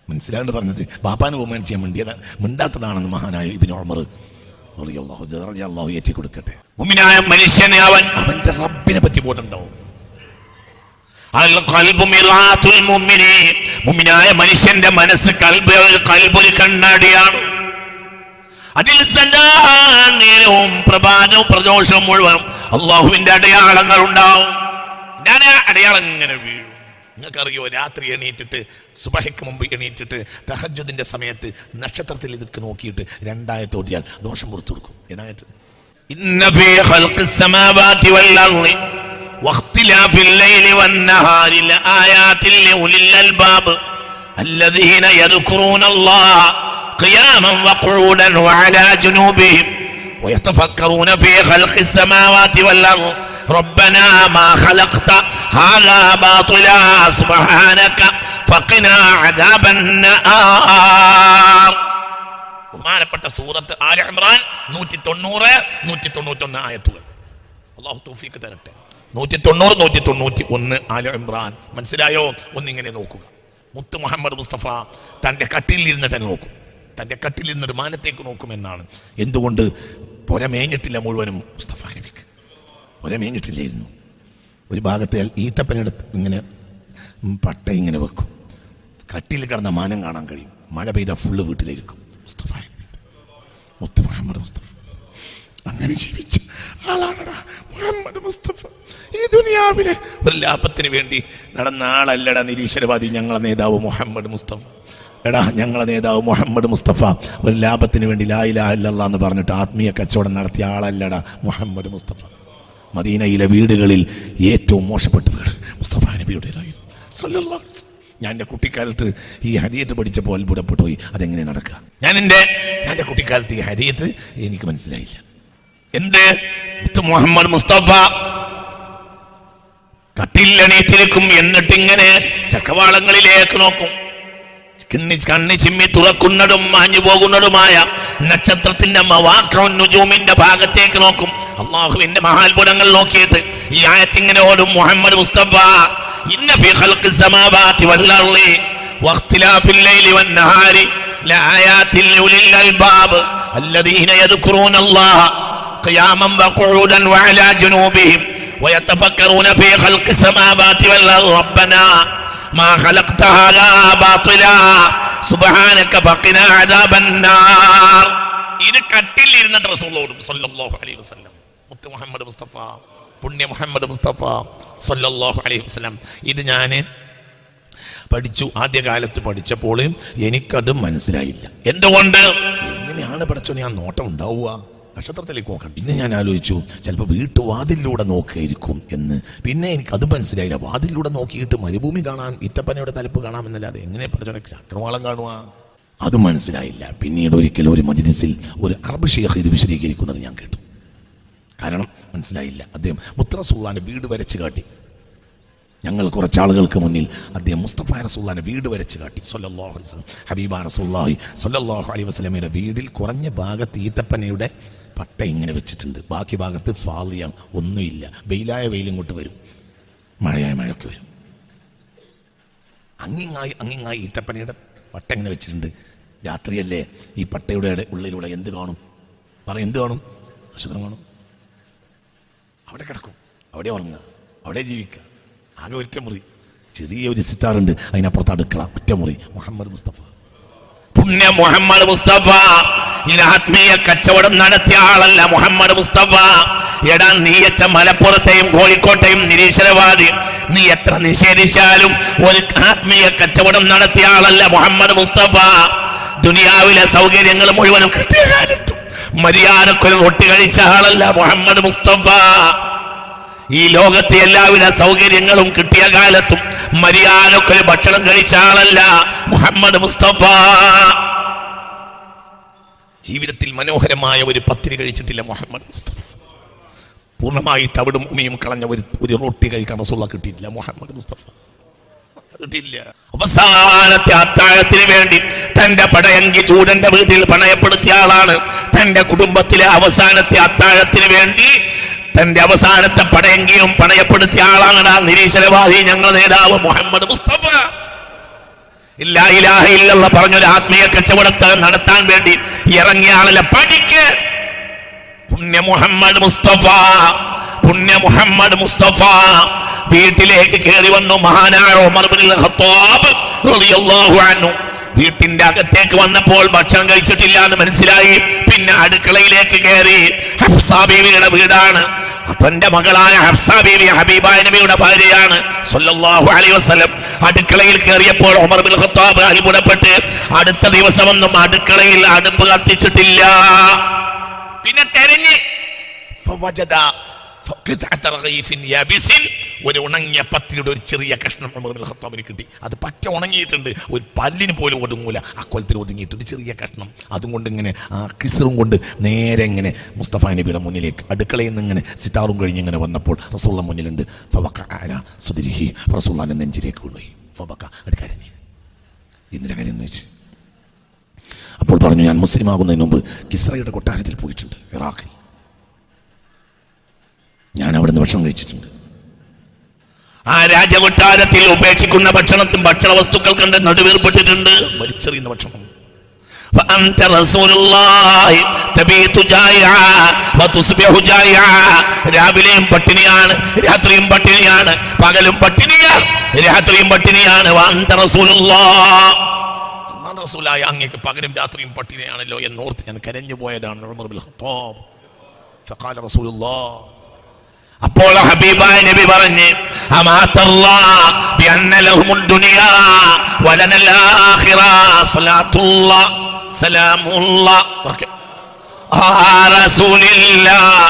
മനസ്സിലാണ്ട് പറഞ്ഞത് ബാപ്പാന് ബഹുമാനിച്ച് മിണ്ടാത്തതാണെന്ന് മഹാനായ ഇബ്നു ഉമർ റളിയല്ലാഹു ഏറ്റി കൊടുക്കട്ടെ. മുഅ്മിനായ മനുഷ്യനെ അവന്റെ റബ്ബിനെ പറ്റി ബോധമുണ്ടാവും. മുഅ്മിനായ മനുഷ്യന്റെ മനസ്സ് കൽബ് കണ്ണാടിയാണ്. അതിൽ നേരവും പ്രഭാതവും പ്രദോഷവും മുഴുവൻ അള്ളാഹുവിന്റെ അടയാളങ്ങൾ ഉണ്ടാവും. അടയാളം ഇങ്ങനെ വീഴും. നിങ്ങൾക്കറിയോ, രാത്രി എണീറ്റിട്ട് സുബഹിക്ക് മുമ്പ് എണീറ്റിട്ട് തഹജ്ജുദിന്റെ സമയത്ത് നക്ഷത്രത്തിൽ ഇതൊക്കെ നോക്കിയിട്ട് രണ്ടായത്ത് ഓതിയാൽ ദോഷം പുറത്തു കൊടുക്കും. ഏതായത്? ഇന്ന ഫീ ഖൽഖിസ് സമാവാതി വൽ അർളി വഖ്തിലാഫിൽ ലൈലി വൻ നഹാരി ലആയാതിൻ ലിഉലിൽ അൽബാബ് അല്ലദീന യദ്കുറൂനല്ലാഹ ഖിയാമൻ വഖുഊദൻ വഅലാ ജുനൂബിഹിം വയതഫക്കറൂന ഫീ ഖൽഖിസ് സമാവാതി വൽ അർളി ربنا ما خلقت هذا باطلا سبحانك فقنا عذاب النار. ബഹുമാനപ്പെട്ട സൂറത്ത് ആല ഇംറാൻ 190 191 ആയത്തുകൾ. അല്ലാഹു തൗഫീഖ് തരട്ടെ. 190 191 ആല ഇംറാൻ. മനസ്സിലായോ? ഒന്നിങ്ങനെ നോക്കുക. മുത്ത് മുഹമ്മദ് മുസ്തഫ തന്റെ കട്ടിലിൽ ഇരുന്നിട്ട് നോക്കും. തന്റെ കട്ടിലിൽ ഇരുന്നിട്ട് മാനത്തേക്ക് നോക്കുമെന്നാണ്. എന്തുകൊണ്ട്? പുറമേഞ്ഞിട്ടില്ല മുഴുവനും മുസ്തഫ നബിക്ക്. പുറമേഞ്ഞിട്ടില്ലായിരുന്നു. ഒരു ഭാഗത്തെ ഈത്തപ്പനയുടെ ഇങ്ങനെ പട്ട ഇങ്ങനെ വെക്കും. കട്ടിൽ കിടന്ന മാനം കാണാൻ കഴിയും. മഴ പെയ്ത ഫുള്ള് വീട്ടിലിരിക്കും. മുസ്തഫ മുത്ത് മുഹമ്മദ് മുസ്തഫ. അങ്ങനെ ജീവിച്ച ആളാണടാ മുഹമ്മദ് മുസ്തഫ. ഈ ദുനിയാവിലെ ഒരു ലാഭത്തിന് വേണ്ടി നടന്ന ആളല്ലടാ നിരീശ്വരവാദി ഞങ്ങളെ നേതാവ് മുഹമ്മദ് മുസ്തഫ. എടാ ഞങ്ങളെ നേതാവ് മുഹമ്മദ് മുസ്തഫ ഒരു ലാഭത്തിന് വേണ്ടി ലാ ഇലാഹ ഇല്ലല്ലാഹ് എന്ന് പറഞ്ഞിട്ട് ആത്മീയ കച്ചവടം നടത്തിയ ആളല്ലടാ മുഹമ്മദ് മുസ്തഫ. മദീനയിലെ വീടുകളിൽ ഏറ്റവും മോശപ്പെട്ട വീട് മുസ്തഫ നബിയുടേതായിരുന്നു സല്ലല്ലാഹു അലൈഹി വസല്ലം. ഞാൻ എൻ്റെ കുട്ടിക്കാലത്ത് ഈ ഹദീത്ത് പഠിച്ചപ്പോൾ അത്ഭുതപ്പെട്ടു പോയി. അതെങ്ങനെ നടക്കുക? ഞാൻ എൻ്റെ കുട്ടിക്കാലത്ത് ഈ ഹദീത്ത് എനിക്ക് മനസ്സിലായില്ല. എന്ത് മുഹമ്മദ് മുസ്തഫ കട്ടിലെണീറ്റിരിക്കും, എന്നിട്ടിങ്ങനെ ചക്രവാളങ്ങളിലേക്ക് നോക്കും. കണ്ണി ചിമ്മി തുറക്കുന്നതും മാഞ്ഞു പോകുന്നതുമായ നക്ഷത്രത്തിന്റെ നുജൂമിന്റെ ഭാഗത്തേക്ക് നോക്കും. അള്ളാഹുവിന്റെ മഹാത്ഭുതങ്ങൾ നോക്കിയിട്ട് ഈ ആയത്ത് ഇങ്ങനെ ഓടും. മുഹമ്മദ് മുസ്തഫ ഇന്ന ഫീ ഖൽഖിസ് സമാവാതി വൽ അർളി വഖ്തിലാഫിൽ ലൈലി വൻ നഹാരി ലആയാതിൻ ലിഉലിൽ അൽബാബ് അല്ലദീന യദ്കുറൂനല്ലാഹ ഖിയാമൻ വഖുഊദൻ വഅലാ ജുനൂബിഹിം വയതഫക്കറൂന ഫീ ഖൽഖിസ് സമാവാതി വൽ അർളി റബ്ബനാ മാ ഖലഖ്ത ഹാദാ ബാതിലാ സുബ്ഹാനക ഫഖിനാ അദാബന്നാർ. ഇത് കട്ടിൽ ഇരുന്നിട്ട് റസൂലുള്ളാഹി സ്വല്ലല്ലാഹു അലൈഹി വസല്ലം മുത്ത് മുഹമ്മദ് മുസ്തഫ പുണ്യ മുഹമ്മദ് മുസ്തഫ സ്വല്ലല്ലാഹു അലൈഹി വസല്ലം. ഇത് ഞാൻ പഠിച്ചു. ആദ്യകാലത്ത് പഠിച്ചപ്പോൾ എനിക്കത് മനസ്സിലായില്ല. എന്തുകൊണ്ട്? എങ്ങനെയാണ് പഠിച്ചോ ഞാൻ നോട്ടം ഉണ്ടാവുക? നക്ഷത്രത്തിലേക്ക് നോക്കണം. പിന്നെ ഞാൻ ആലോചിച്ചു ചിലപ്പോൾ വീട്ടുവാതിലൂടെ നോക്കിയിരിക്കും എന്ന്. പിന്നെ എനിക്കത് മനസ്സിലായില്ല. വാതിലൂടെ നോക്കിയിട്ട് മരുഭൂമി കാണാൻ ഈത്തപ്പനയുടെ തലപ്പ് കാണാമെന്നല്ലാതെ എങ്ങനെ പഠിച്ചോ ചക്രവാളം കാണുക? അത് മനസ്സിലായില്ല. പിന്നീട് ഒരിക്കലും ഒരു മജ്‌ലിസിൽ ഒരു അറബ് ഷെയ്ഖ് ഇത് വിശദീകരിക്കുന്നത് ഞാൻ കേട്ടു. കാരണം മനസ്സിലായില്ല. അദ്ദേഹം മുത്ത് റസൂലുള്ളാഹിന്റെ വീട് വരച്ച് കാട്ടി. ഞങ്ങൾ കുറച്ചാളുകൾക്ക് മുന്നിൽ അദ്ദേഹം മുസ്തഫ റസൂലുള്ളാഹിന്റെ വീട് വരച്ച് കാട്ടി സ്വല്ലല്ലാഹു അലൈഹി വസല്ലം. ഹബീബ റസൂലുള്ളാഹി സ്വല്ലല്ലാഹു അലൈഹി വസല്ലമയുടെ വീടിൽ കുറഞ്ഞ ഭാഗത്ത് ഈത്തപ്പനയുടെ പട്ട ഇങ്ങനെ വെച്ചിട്ടുണ്ട്, ബാക്കി ഭാഗത്ത് ഫാളിയാണ്, ഒന്നുമില്ല. വെയിലായ വെയിലിങ്ങോട്ട് വരും, മഴയായ മഴയൊക്കെ വരും. അങ്ങിങ്ങായി ഈത്തപ്പനയുടെ പട്ട ഇങ്ങനെ വെച്ചിട്ടുണ്ട്. രാത്രിയല്ലേ, ഈ പട്ടയുടെ ഉള്ളിലൂടെ എന്ത് കാണും? എന്ത് കാണും? നക്ഷത്രം കാണും. അവിടെ കിടക്കും, അവിടെ ഉറങ്ങുക, അവിടെ ജീവിക്കുക. ആകെ ഒറ്റ മുറി, ചെറിയൊരു സിത്താറുണ്ട്, അതിനപ്പുറത്ത് അടുക്കള, ഒറ്റ മുറി. മുഹമ്മദ് മുസ്തഫ പുണ്യ മുഹമ്മദ് മുസ്തഫ ഇത് ആത്മീയ കച്ചവടം നടത്തിയ ആളല്ല മുഹമ്മദ് മുസ്തഫ. എടാ നീയച്ച മലപ്പുറത്തെയും കോഴിക്കോട്ടെയും നിരീശ്വരവാദി, നീ എത്ര നിഷേധിച്ചാലും ഒരു ആത്മീയ കച്ചവടം നടത്തിയ ആളല്ല മുഹമ്മദ് മുസ്തഫ. ദുനിയാവിലെ സൗകര്യങ്ങൾ മുഴുവനും കിട്ടിയ കാലത്തും മര്യാദക്കൊരു റൊട്ടി കഴിച്ച ആളല്ല മുഹമ്മദ് മുസ്തഫ. ഈ ലോകത്തെ എല്ലാവിധ സൗകര്യങ്ങളും കിട്ടിയ കാലത്തും മര്യാദക്കൊരു ഭക്ഷണം കഴിച്ച ആളല്ല മുഹമ്മദ് മുസ്തഫ. ജീവിതത്തിൽ മനോഹരമായ ഒരു പത്തിരി കഴിച്ചിട്ടില്ല മുഹമ്മദ് മുസ്തഫ. പൂർണ്ണമായി തവിടും ഉമിയും കളഞ്ഞ ഒരു റൊട്ടി കഴിക്കാൻ റസൂലുള്ളാഹി കിട്ടിയിട്ടില്ല മുഹമ്മദ് മുസ്തഫ. കിട്ടിയില്ല. അവസാനത്തെ അത്താഴത്തിന് വേണ്ടി തന്റെ പടയങ്കി ചൂടന്റെ വീട്ടിൽ പണയപ്പെടുത്തിയ ആളാണ്. തന്റെ കുടുംബത്തിലെ അവസാനത്തെ അത്താഴത്തിന് വേണ്ടി തന്റെ അവസാനത്തെ പടയങ്കിയും പണയപ്പെടുത്തിയ ആളാണ് നിരീശ്വരവാദി ഞങ്ങൾ നേതാവ് മുഹമ്മദ് മുസ്തഫ. ലാ ഇലാഹ ഇല്ലല്ലാഹ് പറഞ്ഞൊരു ആത്മീയ കച്ചവടത്തെ നടത്താൻ വേണ്ടി ഇറങ്ങിയ ആളല്ല. പഠിക്ക്. പുണ്യ മുഹമ്മദ് മുസ്തഫ, പുണ്യ മുഹമ്മദ് മുസ്തഫ വീട്ടിലേക്ക് കയറി വന്നു മഹാനായ ഉമർ ഇബ്നുൽ ഖത്താബ് റളിയല്ലാഹു അൻഹു. വീട്ടിന്റെ അകത്തേക്ക് വന്നപ്പോൾ ഭക്ഷണം കഴിച്ചിട്ടില്ല എന്ന് മനസ്സിലായി. പിന്നെ അടുക്കളയിലേക്ക് കയറി. ഹഫ്സ ബീവിയുടെ വീടാണ്. തന്റെ മകളായ ഹഫ്സ ബീവി ഹബീബായ നബിയുടെ ഭാര്യയാണ് സല്ലല്ലാഹു അലൈഹി വസല്ലം. അടുക്കളയിൽ കയറിയപ്പോൾ ഉമർ ഇബ്നുൽ ഖത്താബ് അത്ഭുതപ്പെട്ട് അടുത്ത ദിവസമൊന്നും അടുക്കളയിൽ അടുപ്പ് കത്തിച്ചിട്ടില്ല. പിന്നെ തെരഞ്ഞ് ഒരു ഉണങ്ങിയ പത്തിരിയുടെ ഒരു ചെറിയ കഷ്ണം ഉമർ ഇബ്നുൽ ഖത്താബിന് കിട്ടി. അത് പറ്റ ഉണങ്ങിയിട്ടുണ്ട്, ഒരു പല്ലിന് പോലും ഒതുങ്ങൂല, അക്കൊലത്തിൽ ഒതുങ്ങിയിട്ടുണ്ട് ചെറിയ കഷ്ണം. അതും കൊണ്ട് ഇങ്ങനെ ആ കിസറും കൊണ്ട് നേരെ ഇങ്ങനെ മുസ്തഫ നബിയുടെ മുന്നിലേക്ക് അടുക്കളയിൽ നിന്ന് ഇങ്ങനെ സിത്താറും കഴിഞ്ഞ് ഇങ്ങനെ വന്നപ്പോൾ റസൂലുള്ളാഹി മുന്നിലുണ്ട്. റസൂലുള്ളാഹിന്റെ നെഞ്ചിലേക്ക് കൊണ്ടുപോയി. അടുക്കാരനെ എന്തിനാ കാര്യം എന്ന് വെച്ച് അപ്പോൾ പറഞ്ഞു, ഞാൻ മുസ്ലിം ആകുന്നതിന് മുമ്പ് കിസ്രയുടെ കൊട്ടാരത്തിൽ പോയിട്ടുണ്ട് ഇറാഖിൽ. ഞാൻ അവിടെ നിന്ന് ഭക്ഷണം കഴിച്ചിട്ടുണ്ട്. ആ രാജകൊട്ടാരത്തിൽ ഉപേക്ഷിക്കുന്ന ഭക്ഷണത്തും ഭക്ഷണ വസ്തുക്കൾ കണ്ട് നടുവേർപ്പെട്ടിട്ടുണ്ട്. വലിച്ചെറിയുന്ന ഭക്ഷണം. രാവിലെയും പട്ടിണിയാണ്, രാത്രിയും പട്ടിണിയാണ്, പകലും പട്ടിണിയാണ്, രാത്രിയും പട്ടിണിയാണ്. റസൂലായ അങ്ങേക്ക് പകലും രാത്രിയും പട്ടിണിയാണല്ലോ എന്നോർത്ത് ഞാൻ കരഞ്ഞു പോയതാണ് ഉമർ ഇബ്നുൽ ഖത്താബ്. ഫഖാല റസൂലുള്ളാഹ്, അപ്പോൾ ഹബീബായ നബി പറഞ്ഞു, അമാതല്ലാഹ് ബിഅന്ന ലഹുമുദ് ദുനിയാ വലനൽ ആഖിറ സ്വലാത്തുല്ലാഹ് സലാമുല്ലാഹ് റസൂലില്ലാഹ്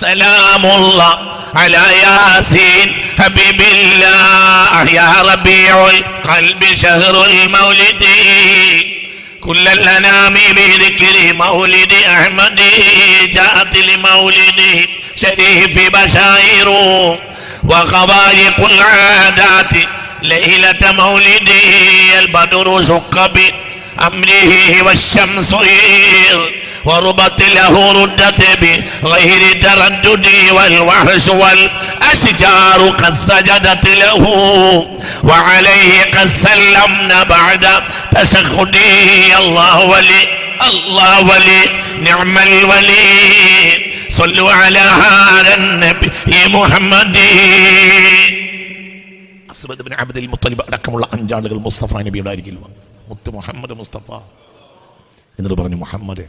സലാമുല്ലാഹ് അലാ യാസീൻ ഹബീബില്ലാഹ് യാ റബീഉൽ ഖൽബി ശഹറുൽ മൗലിദി كل الأنام بذكر مولد أحمد جاءت لمولده شريف بشائر وخوارق العادات ليلة مولده البدر شق بأمره والشمس يير وربت له ردت بغير تردد والوحش والأشجار قد سجدت له وعليه قد سلمنا بعد تشهدي الله ولي الله ولي نعم الولي صلوا على هذا النبي محمد. അസ്വദ് ഇബ്നു അബ്ദുൽ മുത്തലിബ് അടക്കമുള്ള 5 ആളുകൾ മുസ്തഫ നബിയുടെ അരികിൽ വന്നു. മുത്ത് മുഹമ്മദ് മുസ്തഫ എന്നിട്ട് പറഞ്ഞു, മുഹമ്മദ്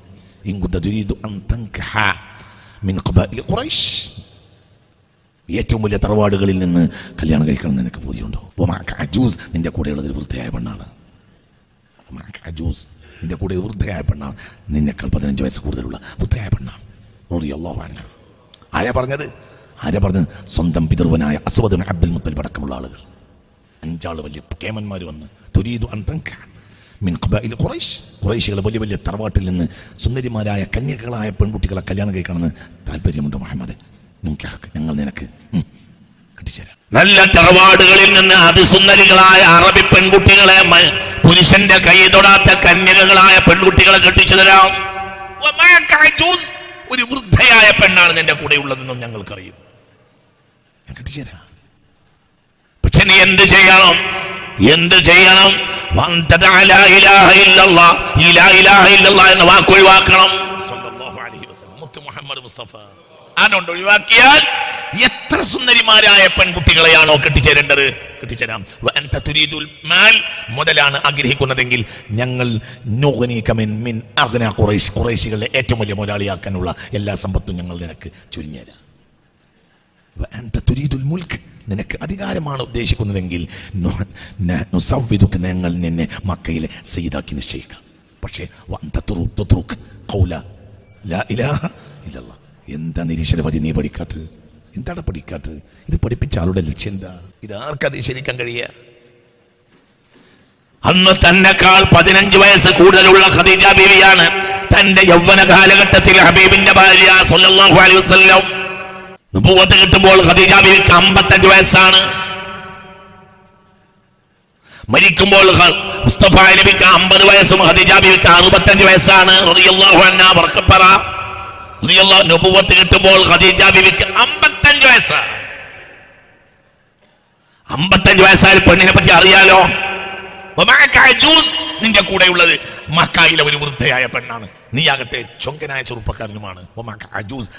ഇൻ കുന്ത തുരീദു അൻ തൻകഹ മിൻ ഖബാഇൽ ഖുറൈശ്, ഏറ്റവും വലിയ തറവാടുകളിൽ നിന്ന് കല്യാണം കഴിക്കണം നിനക്ക് പൂതിയുണ്ടോ? വമഅക അജൂസ്, നിന്റെ കൂടെയുള്ളത് ഒരു വൃദ്ധയായ പെണ്ണാണ്. വമഅക അജൂസ്, നിന്റെ കൂടെ വൃദ്ധയായ പെണ്ണാണ്, നിന്നെക്കാൾ 15 വയസ്സ് കൂടുതലുള്ള വൃദ്ധയായ പെണ്ണാണ്. റളിയല്ലാഹു അൻഹ. ആരാ പറഞ്ഞത്? സ്വന്തം പിതൃവനായ അസ്വദ് ഇബ്നു അബ്ദുൽ മുത്തലിബ് അടക്കമുള്ള ആളുകൾ. 5 ആള് വലിയ കേമന്മാർ വന്ന്, തുരീദു അൻ തൻകഹ മിൻ ഖബാഇൽ ഖുറൈശ്, ഖുറൈശികളെ വലിയ വലിയ തറവാട്ടിൽ നിന്ന് സുന്ദരിമാരായ കന്യകളായ പെൺകുട്ടികളെ കല്യാണം കഴിക്കണമെന്ന് താല്പര്യമുണ്ട് മുഹമ്മദ്, ഞങ്ങൾ നിനക്ക് കെട്ടിച്ചേരാം. നല്ല തറവാടുകളിൽ നിന്ന് അതിസുന്ദരികളായ അറബി പെൺകുട്ടികളെ, പുരുഷന്റെ കൈ തൊടാത്ത കന്യകകളായ പെൺകുട്ടികളെ കെട്ടിച്ചു തരാം. ഒരു വൃദ്ധയായ പെണ്ണാണ് നിന്റെ കൂടെ ഉള്ളതെന്നും ഞങ്ങൾക്കറിയും, ഞാൻ കെട്ടിച്ചേരാം. പക്ഷെ നീ എന്ത് ചെയ്യണം? എന്ന വാക്ക് ഒഴിവാക്കണം. മുത്ത് മുഹമ്മദ് മുസ്തഫ അതുകൊണ്ട് ഒഴിവാക്കിയാൽ എത്ര സുന്ദരിമാരായ പെൺകുട്ടികളെയാണോ കെട്ടിച്ചേരേണ്ടത് കെട്ടിച്ചേരാം. മുതലാണ് ആഗ്രഹിക്കുന്നതെങ്കിൽ ഞങ്ങൾ ഖുറൈശികളെ ഏറ്റവും വലിയ മുതലാളിയാക്കാനുള്ള എല്ലാ സമ്പത്തും ഞങ്ങൾ നിനക്ക് ചുരുങ്ങിയരാം. നിനക്ക് അധികാരമാണ് ഉദ്ദേശിക്കുന്നതെങ്കിൽ ഞങ്ങൾ നിന്നെ മക്കയിലെ സയ്യിദാക്കി നിശ്ചയിക്കാം. പക്ഷേ എന്താ നിരീശ്വരവാദി നീ പഠിക്കാത്തത്? എന്താണ് പഠിക്കാത്തത്? ഇത് പഠിപ്പിച്ച ആളുടെ ലക്ഷ്യം എന്താ? ഇത് ആർക്കത് ശരിക്കാൻ കഴിയുക? അന്ന് തന്നെക്കാൾ 15 വയസ്സ് കൂടുതലുള്ള ഖദീജ ബീവിയാണ് തന്റെ യൗവന കാലഘട്ടത്തിൽ ഹബീബിന്റെ ഭാര്യ സല്ലല്ലാഹു അലൈഹി വസല്ലം. നുബുവത്ത് കിട്ടുമ്പോൾ ഖദീജ ബീവിക്ക് 55 വയസ്സാണ്. മരിക്കുമ്പോൾ മുസ്തഫ നബിക്ക് 50 വയസ്സും ഖദീജ ബീവിക്ക് 65 വയസ്സാണ്. റളിയല്ലാഹു അൻഹാ ബർക്കപ്പറ. നുബുവത്ത് കിട്ടുമ്പോൾ ഖദീജ ബീവിക്ക് 55 വയസ്സാണ്. 55 വയസ്സായ പെണ്ണിനെ പറ്റി അറിയാലോ. നിന്റെ കൂടെയുള്ളത് മക്കയിലെ ഒരു വൃദ്ധയായ പെണ്ണാണ്. നീയാകട്ടെ ചൊങ്കനായ ചെറുപ്പക്കാരനുമാണ്.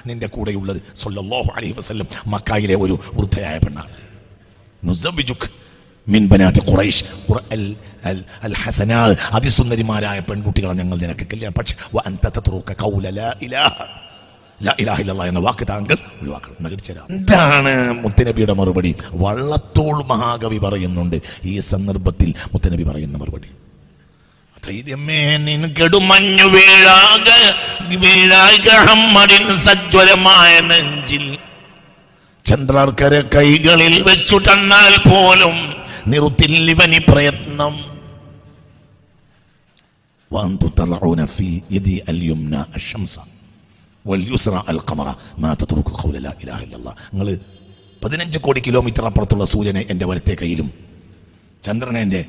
നിന്റെ കൂടെയുള്ളത് സല്ലല്ലാഹു അലൈഹി വസല്ലം മക്കയിലെ ഒരു വൃദ്ധയായ പെണ്ണാണ്. മിൻ ബനാത്തി ഖുറൈശ്, അതിസുന്ദരിമാരായ പെൺകുട്ടികളെ ഞങ്ങൾ നിനക്ക് കല്യാണം. പക്ഷേ ലാ ഇലാഹ ഇല്ലല്ലാഹ് എന്ന വാക്ക് താങ്കൾ ഒഴിവാക്കണം. എന്താണ് മുത്തനബിയുടെ മറുപടി? വള്ളത്തോൾ മഹാകവി പറയുന്നുണ്ട് ഈ സന്ദർഭത്തിൽ. മുത്തനബി പറയുന്ന മറുപടി, കെടുമഞ്ഞു സജ്വരമായ നെഞ്ചിൽ ചന്ദ്രാർക്കര കൈകളിൽ വെച്ചു തന്നാൽ പോലും നിറുത്തില്ലിവനി പ്രയത്നം. നിങ്ങൾ 15 കോടി കിലോമീറ്റർ അപ്പുറത്തുള്ള സൂര്യനെ എൻ്റെ വലത്തെ കയ്യിലും ചന്ദ്രനെ എൻ്റെ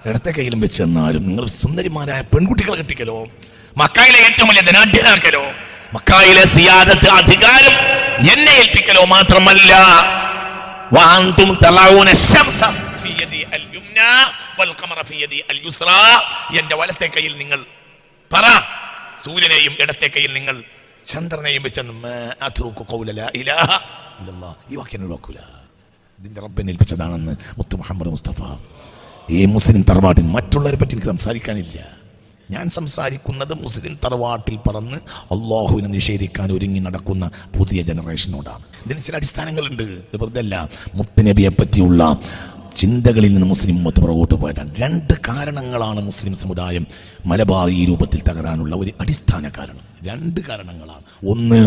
ഇടത്തെ കയ്യിലും വെച്ച് തന്നാലും നിങ്ങൾ സുന്ദരിമാരായ പെൺകുട്ടികളെ കെട്ടിക്കലോ, മക്കയിലെ ഏറ്റവും വലിയ ധനാഢ്യനാക്കലോ, മക്കയിലെ സിയാദത്ത് അധികാരം എന്നെ ഏൽപ്പിക്കലോ മാത്രമല്ല, എന്റെ വലത്തെ കയ്യിൽ നിങ്ങൾ സൂര്യനെയും ഇടത്തെ കയ്യിൽ നിങ്ങൾ ചന്ദ്രനെയും വെച്ചെന്ന് ഈ വാക്യം ഒഴിവാക്കൂല. ഇതിന്റെ റബ്ബിനെ ഏൽപ്പിച്ചതാണെന്ന് മുത്ത് മുഹമ്മദ് മുസ്തഫ. ഈ മുസ്ലിം തറവാട്ടിൽ മറ്റുള്ളവരെ പറ്റി എനിക്ക് സംസാരിക്കാനില്ല. ഞാൻ സംസാരിക്കുന്നത് മുസ്ലിം തറവാട്ടിൽ പറന്ന് അള്ളാഹുവിനെ നിഷേധിക്കാൻ ഒരുങ്ങി നടക്കുന്ന പുതിയ ജനറേഷനോടാണ്. ഇതിന് ചില അടിസ്ഥാനങ്ങളുണ്ട്. ഇത് വെറുതെ അല്ല. മുത്തുനബിയെ പറ്റിയുള്ള ചിന്തകളിൽ നിന്ന് മുസ്ലിം ഉമ്മത്ത് പുറകോട്ട് പോയതാണ്. 2 കാരണങ്ങളാണ് മുസ്ലിം സമുദായം മലബാർ ഈ രൂപത്തിൽ തകരാനുള്ള ഒരു അടിസ്ഥാന കാരണം. 2 കാരണങ്ങളാണ്. ഒന്ന്,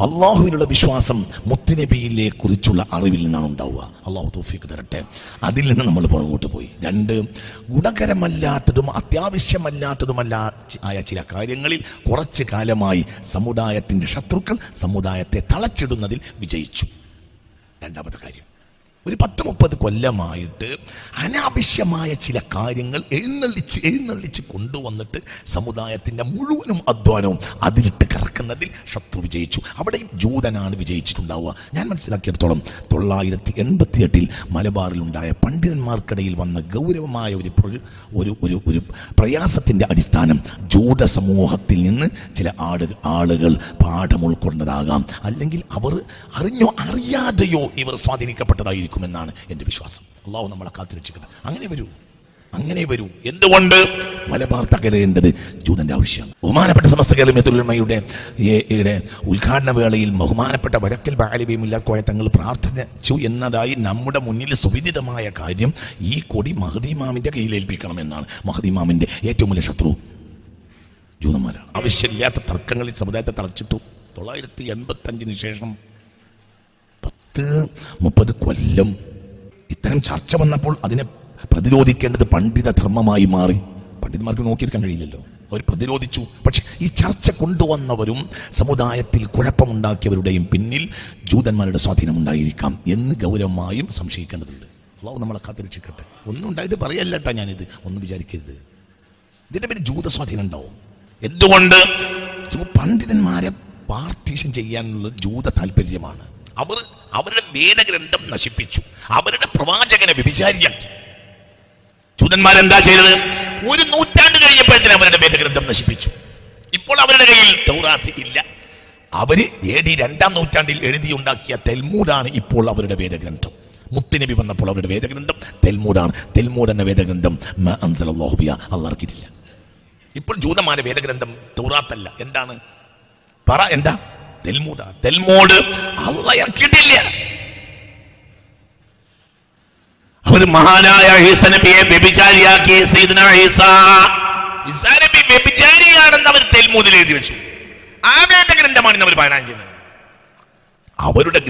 അള്ളാഹുവിനുള്ള വിശ്വാസം മുത്തുനബിയിലെ കുറിച്ചുള്ള അറിവിൽ നിന്നാണ് ഉണ്ടാവുക. അള്ളാഹു തൗഫീഖ് തരട്ടെ. അതിൽ നിന്ന് നമ്മൾ പുറകോട്ട് പോയി. 2, ഗുണകരമല്ലാത്തതും അത്യാവശ്യമല്ലാത്തതുമല്ല ആയ ചില കാര്യങ്ങളിൽ കുറച്ച് കാലമായി സമുദായത്തിൻ്റെ ശത്രുക്കൾ സമുദായത്തെ തളച്ചിടുന്നതിൽ വിജയിച്ചു. 2ാമത്തെ കാര്യം, ഒരു 10-30 കൊല്ലമായിട്ട് അനാവശ്യമായ ചില കാര്യങ്ങൾ എഴുന്നള്ളിച്ച് കൊണ്ടുവന്നിട്ട് സമുദായത്തിൻ്റെ മുഴുവനും അധ്വാനവും അതിലിട്ട് കറക്കുന്നതിൽ ശത്രു വിജയിച്ചു. അവിടെയും ജൂതനാണ് വിജയിച്ചിട്ടുണ്ടാവുക. ഞാൻ മനസ്സിലാക്കിയിടത്തോളം 988 മലബാറിലുണ്ടായ പണ്ഡിതന്മാർക്കിടയിൽ വന്ന ഗൗരവമായ ഒരു പ്രയാസത്തിൻ്റെ അടിസ്ഥാനം ജൂത സമൂഹത്തിൽ നിന്ന് ചില ആളുകൾ പാഠം ഉൾക്കൊണ്ടതാകാം. അല്ലെങ്കിൽ അവർ അറിഞ്ഞോ അറിയാതെയോ ഇവർ സ്വാധീനിക്കപ്പെട്ടതായിരിക്കും എന്നാണ് എൻ്റെ വിശ്വാസം. അള്ളാഹു നമ്മളെ കാത്തുരക്ഷിക്കട്ടെ. അങ്ങനെ വരൂ. എന്തുകൊണ്ട് മലബാർ തകരേണ്ടത് ജൂതന്റെ ആവശ്യമാണ്. ബഹുമാനപ്പെട്ട സമസ്ത കേരളീയത്തുൽ ഉലമയുടെ ഉദ്ഘാടന വേളയിൽ ബഹുമാനപ്പെട്ട വരക്കൽ ബാലിബിമില്ലാ കോയ തങ്ങൾ പ്രാർത്ഥിച്ചു എന്നതായി നമ്മുടെ മുന്നിൽ സുവിദിതമായ കാര്യം ഈ കൊടി മഹ്ദി ഇമാമിന്റെ കയ്യിൽ ഏൽപ്പിക്കണമെന്നാണ്. മഹ്ദി ഇമാമിന്റെ ഏറ്റവും വലിയ ശത്രു ജൂതന്മാരാണ്. ആവശ്യമില്ലാത്ത തർക്കങ്ങളിൽ സമുദായത്തെ തളച്ചിട്ടു. 985 ശേഷം 10-30 കൊല്ലം ഇത്തരം ചർച്ച വന്നപ്പോൾ അതിനെ പ്രതിരോധിക്കേണ്ടത് പണ്ഡിത ധർമ്മമായി മാറി. പണ്ഡിതന്മാർക്ക് നോക്കിയിരിക്കാൻ കഴിയില്ലല്ലോ, അവർ പ്രതിരോധിച്ചു. പക്ഷെ ഈ ചർച്ച കൊണ്ടുവന്നവരും സമുദായത്തിൽ കുഴപ്പമുണ്ടാക്കിയവരുടെയും പിന്നിൽ ജൂതന്മാരുടെ സ്വാധീനം ഉണ്ടായിരിക്കാം എന്ന് ഗൗരവമായും സംശയിക്കേണ്ടതുണ്ട്. അള്ളാഹു നമ്മളെ കാത്തുരക്ഷിക്കട്ടെ. ഒന്നും ഉണ്ടായിട്ട് പറയല്ലട്ടാ ഞാനിത്, ഒന്നും വിചാരിക്കരുത്. ഇതിന്റെ പേര് ജൂത സ്വാധീനം ഉണ്ടാവും. എന്തുകൊണ്ട്? പണ്ഡിതന്മാരെ പാർട്ടീഷൻ ചെയ്യാനുള്ള ജൂത താല്പര്യമാണ്. അവരുടെ വേദഗ്രന്ഥം നശിപ്പിച്ചു, അവരുടെ പ്രവാചകനെ വ്യഭിചാരിയാക്കി. ജൂതന്മാരെന്താ ചെയ്തത്? 1 നൂറ്റാണ്ട് കഴിഞ്ഞപ്പോഴത്തേന് അവരുടെ വേദഗ്രന്ഥം നശിപ്പിച്ചു. ഇപ്പോൾ അവരുടെ കയ്യിൽ തൗറാത്ത് ഇല്ല. അവര് AD 2-ാം നൂറ്റാണ്ടിൽ എഴുതിയുണ്ടാക്കിയ തെൽമൂദാണ് ഇപ്പോൾ അവരുടെ വേദഗ്രന്ഥം. മുത്തുനബി വന്നപ്പോൾ അവരുടെ വേദഗ്രന്ഥം തെൽമൂദാണ്. തെൽമൂദ് എന്ന വേദഗ്രന്ഥം അൻസലല്ലാഹു ബിഹാ അല്ലാഹു ഇറക്കിയിട്ടില്ല. ഇപ്പോൾ ജൂതന്മാരുടെ വേദഗ്രന്ഥം തൗറാത്തല്ല. എന്താണ്? പറ, എന്താ? തെൽമൂദ്. തെൽമൂദ് അല്ലാഹു ഇറക്കിയിട്ടില്ല. അവർ മഹാനായ ഈസ നബിയെ വ്യഭിചാരിയാക്കി. സയ്യിദുനാ ഈസാ നബി വ്യഭിചാരിയാണെന്ന് അവർ തെൽമൂദിൽ എഴുതി വെച്ചു. ആ വേദഗ്രന്ഥമാണ് അവർ പാരായണം ചെയ്യുന്നത്. അവരുടെ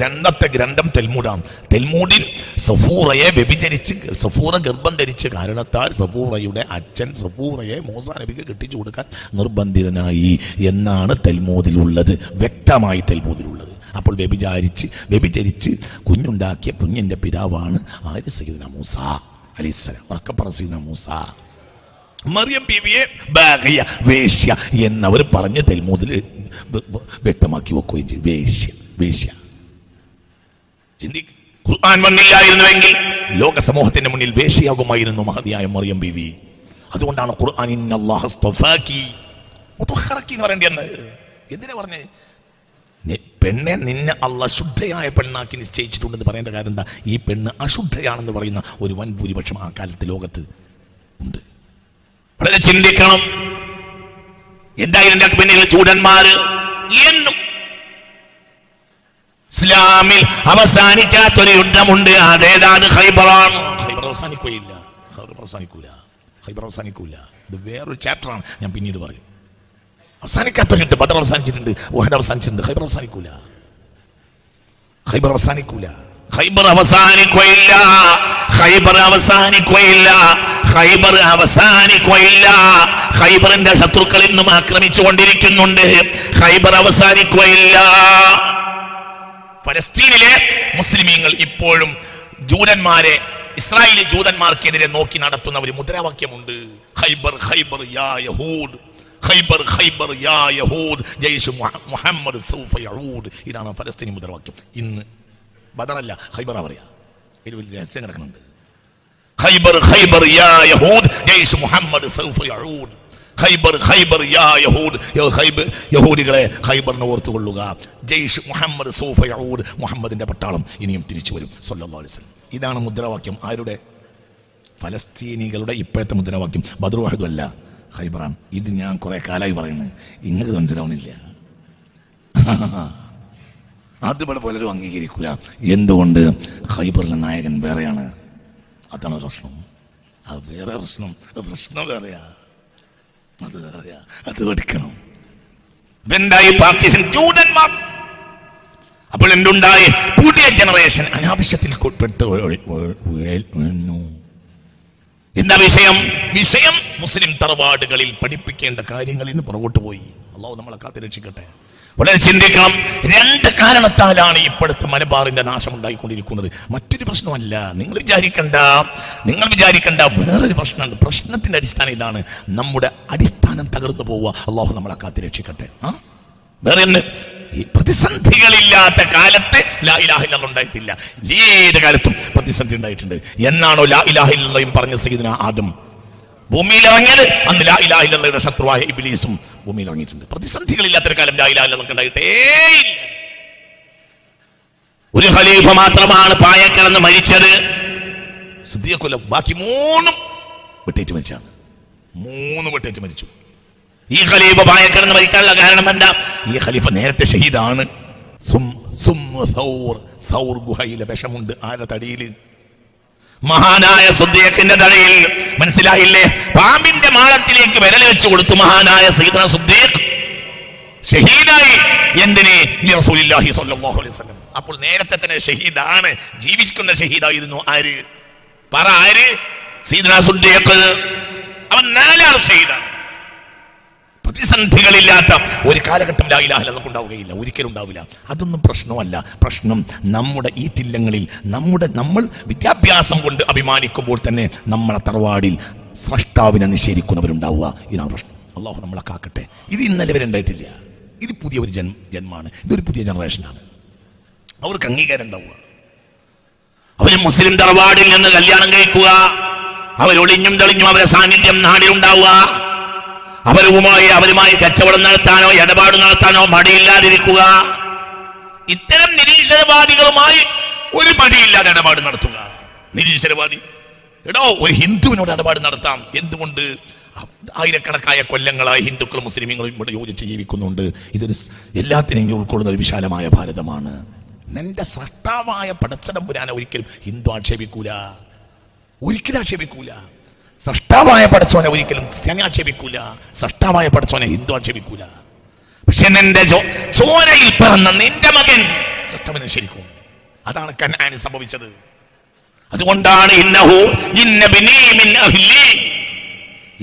ഗ്രന്ഥം തെൽമൂദാണ്. തെൽമൂദിൽ സഫൂറയെ വ്യഭിചരിച്ച് സഫൂറ ഗർഭം ധരിച്ച കാരണത്താൽ സഫൂറയുടെ അച്ഛൻ സഫൂറയെ മൂസാ നബിക്ക് കെട്ടിച്ചു കൊടുക്കാൻ നിർബന്ധിതനായി എന്നാണ് തെൽമൂദിലുള്ളത്, വ്യക്തമായി തെൽമൂദിലുള്ളത്. അപ്പോൾ വ്യഭിചരിച്ച് കുഞ്ഞുണ്ടാക്കിയ കുഞ്ഞിന്റെ പിതാവാണ് ആര്? സയ്യിദുനാ മൂസാ അലൈഹിസ്സലാം. ഉറക്കപ്പറ സയ്യിദുനാ മൂസാ. മറിയം ബീവിയെ ബാഗിയ, വേശ്യ എന്നവർ പറഞ്ഞ് തെൽമൂദിൽ വ്യക്തമാക്കി വെക്കുകയും ചെയ്യും. വേശ്യ. ചിന്തിക്ക്, ഖുർആൻ വന്നില്ലായിരുന്നുവെങ്കിൽ ലോക സമൂഹത്തിന്റെ മുന്നിൽ വേശ്യയാകുമായിരുന്നു മഹതിയായ മറിയം ബീവി. അതുകൊണ്ടാണ് ഖുർആൻ ഇന്നല്ലാഹ അസ്തഫാകി മുതഹറക്കി എന്ന് പറയേണ്ടത്. എന്തിനാ പറഞ്ഞേ? പെണ്ണെ, നിന്നെ അള്ളാഹ് ശുദ്ധയായ പെണ്ണാക്കി നിശ്ചയിച്ചിട്ടുണ്ടെന്ന് പറയേണ്ട കാര്യം എന്താ? ഈ പെണ്ണ് അശുദ്ധയാണെന്ന് പറയുന്ന ഒരു വൻ ഭൂരിപക്ഷം ആ കാലത്ത് ലോകത്ത് ഉണ്ട്. വളരെ ചിന്തിക്കണം. എന്തായാലും ഇതിന്റെ പിന്നിൽ ചൂടന്മാര് എന്നും ഇസ്ലാമിൽ അവസാനിക്കാത്തൊരു യുദ്ധമുണ്ട്. അതേതാണ്? ഖൈബറാണ്. ഖൈബർ അവസാനിക്കുകയില്ല. ഖൈബർ അവസാനിക്കൂല. ഇത് വേറൊരു ചാപ്റ്ററാണ്, ഞാൻ പിന്നീട് പറയും. അവസാനിക്കാത്തൊരു യുദ്ധം. ബദർ അവസാനിച്ചിട്ടുണ്ട്, ഉഹദ് അവസാനിച്ചിട്ടുണ്ട്. ഖൈബർ അവസാനിക്കൂല. ഖൈബറിന്റെ ശത്രുക്കൾ ഇന്നും ആക്രമിച്ചു കൊണ്ടിരിക്കുന്നുണ്ട്. ഖൈബർ അവസാനിക്കുകയില്ല. ഫലസ്തീനിലെ മുസ്ലിമീങ്ങൾ ഇപ്പോഴും ജൂതന്മാരെ, ഇസ്രായേലി ജൂതന്മാർക്കെതിരെ നോക്കി നടത്തുന്ന ഒരു മുദ്രാവാക്യമുണ്ട്. ഖൈബർ ഖൈബർ യാ യഹൂദ്, ഖൈബർ ഖൈബർ യാ യഹൂദ്, ജയ്ഷ് മുഹമ്മദ് സൗഫ യഊദ്. ഇതാണ് ഫലസ്തീനി മുദ്രാവാക്യം. ഇന്ന് ബദറല്ല, ഖൈബറാ പറയാ. ഇതിൽ വലിയ രഹസ്യം കിടക്കുന്നുണ്ട്. ഖൈബർ ഖൈബർ യാ യഹൂദ്, ജയ്ഷ് മുഹമ്മദ് സൗഫ യഊദ്. ഖൈബർ ഖൈബർ യാ യഹൂദ്, യഹൂദികളെ ഖൈബറിനെ ഓർത്തുകൊള്ളുക. ജയ്ഷ് മുഹമ്മദ് സൗഫ യഊദ്, മുഹമ്മദിന്റെ പട്ടാളം ഇനിയും തിരിച്ചു വരും സല്ലല്ലാഹു അലൈഹി വസല്ലം. ഇതാണ് മുദ്രാവാക്യം. ആരുടെ? ഫലസ്തീനികളുടെ ഇപ്പോഴത്തെ മുദ്രാവാക്യം. ബദർ ഉഹദ് അല്ല, ഖൈബറാണ്. ഇത് ഞാൻ കുറെ കാലമായി പറയുന്നത്, ഇങ്ങക്ക് മനസ്സിലാവണില്ല. അതുപോലെ പലരും അംഗീകരിക്കൂല. എന്തുകൊണ്ട്? ഖൈബറിലെ നായകൻ വേറെയാണ്. അതാണ് പ്രശ്നം. അത് വേറെ പ്രശ്നം. പ്രശ്നം വേറെയാ, അത് വേറെയാ. അത് പഠിക്കണം. എന്തായി പാർട്ടീഷൻ ജൂതന്മാർ. അപ്പോൾ എന്തുണ്ടായി? പുതിയ ജനറേഷൻ അനാവശ്യത്തിൽ പെട്ട് വീഴുന്നു. എന്താ വിഷയം? വിഷയം മുസ്ലിം തറവാടുകളിൽ പഠിപ്പിക്കേണ്ട കാര്യങ്ങളിൽ നിന്ന് പുറകോട്ട് പോയി. അല്ലാഹു നമ്മളെ കാത്തുരക്ഷിക്കട്ടെ. വളരെ ചിന്തിക്കണം. രണ്ട് കാരണത്താലാണ് ഇപ്പോഴത്തെ മലബാറിന്റെ നാശം ഉണ്ടായിക്കൊണ്ടിരിക്കുന്നത്. മറ്റൊരു പ്രശ്നമല്ല. നിങ്ങൾ വിചാരിക്കണ്ട വേറൊരു പ്രശ്നമുണ്ട്. പ്രശ്നത്തിന്റെ അടിസ്ഥാനം ഇതാണ്. നമ്മുടെ അടിസ്ഥാനം തകർന്നു പോവുക. അല്ലാഹു നമ്മളെ കാത്തുരക്ഷിക്കട്ടെ. വേറെ ഈ പ്രതിസന്ധികളില്ലാത്ത കാലത്ത് ലാ ഇലാഹ ഇല്ലല്ലാഹ് ഉണ്ടായിട്ടില്ല. ഏത് കാലത്തും പ്രതിസന്ധി ഉണ്ടായിട്ടുണ്ട്. എന്നാണോ ലാ ഇലാഹ ഇല്ലല്ലാഹ് പറഞ്ഞ സയ്യിദുനാ ആദം ഭൂമിയിൽ ഇറങ്ങിയത്, അന്ന് ലാ ഇലാഹ ഇല്ലല്ലാഹയുടെ ശത്രുവായ ഇബ്ലീസും ഭൂമിയിൽ ഇറങ്ങിയിട്ടുണ്ട്. പ്രതിസന്ധികളില്ലാത്തൊരു കാലം ലാ ഇലാഹ ഇല്ലല്ലാഹ് ഉണ്ടായിട്ടേയില്ല. ഒരു ഖലീഫ മാത്രമാണ് പായ കിടന്ന് മരിച്ചത്, സിദ്ദീഖുൽ. ബാക്കി മൂന്നും വെട്ടേറ്റ് മരിച്ചാണ്. വെട്ടേറ്റ് മരിച്ചു. ഈ ഖലീഫ പായ കിടന്ന് മരിക്കാനുള്ള കാരണം എന്താ? ഈ ഖലീഫ നേരത്തെ ഷഹീദാണ്. സൗർ ഗുഹയിലെ വിഷമുണ്ട് ആരുടെ തടിയിൽ? മഹാനായ സിദ്ദീഖിന്റെ തടയിൽ. മനസ്സിലായില്ലേ? പാമ്പിന്റെ മാളത്തിലേക്ക് വിരൽ വെച്ച് കൊടുത്തു മഹാനായ സയ്യിദുനാ സിദ്ദീഖ്. ഷഹീദായി. എന്തിന്? റസൂലുള്ളാഹി സ്വല്ലല്ലാഹു അലൈഹി വസല്ലം. അപ്പോൾ നേരത്തെ തന്നെ ഷഹീദാണ്. ജീവിക്കുന്ന ഷഹീദായിരുന്നു. ആര്? പറ, ആര്? സയ്യിദുനാ സിദ്ദീഖ്. അവൻ 4 ആൾ ഷഹീദാണ്. പ്രതിസന്ധികളില്ലാത്ത ഒരു കാലഘട്ടം ലാ ഇലാഹ ഇല്ലല്ലാഹ് ഉണ്ടാവുകയില്ല, ഒരിക്കലും ഉണ്ടാവില്ല. അതൊന്നും പ്രശ്നമല്ല. പ്രശ്നം നമ്മുടെ ഈ തില്ലങ്ങളിൽ നമ്മൾ വിദ്യാഭ്യാസം കൊണ്ട് അഭിമാനിക്കുമ്പോൾ തന്നെ നമ്മളെ തറവാടിൽ സ്രഷ്ടാവിനെ നിഷേധിക്കുന്നവരുണ്ടാവുക. ഇതാണ് പ്രശ്നം. അല്ലാഹു നമ്മളെ കാക്കട്ടെ. ഇത് ഇന്നലെ വരെ ഉണ്ടായിട്ടില്ല. ഇത് പുതിയൊരു ജന്മാണ്. ഇതൊരു പുതിയ ജനറേഷനാണ്. അവർക്ക് അംഗീകാരം ഉണ്ടാവുക. അവർ മുസ്ലിം തറവാടിൽ നിന്ന് കല്യാണം കഴിക്കുക, അവരൊളിഞ്ഞും തെളിഞ്ഞും അവരുടെ സാന്നിധ്യം നാടിലുണ്ടാവുക, അവരുമായി കച്ചവടം നടത്താനോ ഇടപാട് നടത്താനോ മടിയില്ലാതിരിക്കുക. ഇത്തരം നിരീശ്വരവാദികളുമായി ഒരു മടിയില്ലാതെ ഇടപാട് നടത്തുക. നിരീശ്വരവാദി ഒരു ഹിന്ദുവിനോട് ഇടപാട് നടത്താം. എന്തുകൊണ്ട്? ആയിരക്കണക്കായ കൊല്ലങ്ങളായി ഹിന്ദുക്കളും മുസ്ലിമുകളും ഇവിടെ യോജിച്ച് ജീവിക്കുന്നുണ്ട്. ഇതൊരു എല്ലാത്തിനെയും ഉൾക്കൊള്ളുന്ന ഒരു വിശാലമായ ഭാരതമാണ്. നിന്റെ സൃഷ്ടാവായ പടച്ചതമ്പുരാനെ ഒരിക്കലും ഹിന്ദു ആക്ഷേപിക്കൂല, ഒരിക്കലും ആക്ഷേപിക്കൂല. സൃഷ്ടാവായ പടച്ചോനെ ഒരിക്കലും ക്രിസ്ത്യാനി ആക്ഷേപിക്കൂല, സൃഷ്ടാവായ പടച്ചോനെ ഹിന്ദു ആക്ഷേപിക്കൂല. പക്ഷെ നിന്റെ ചോരയിൽ പിറന്ന നിന്റെ മകൻ സൃഷ്ടവനെ ശരിക്കും. അതാണ് കനാന് സംഭവിച്ചത്. അതുകൊണ്ടാണ്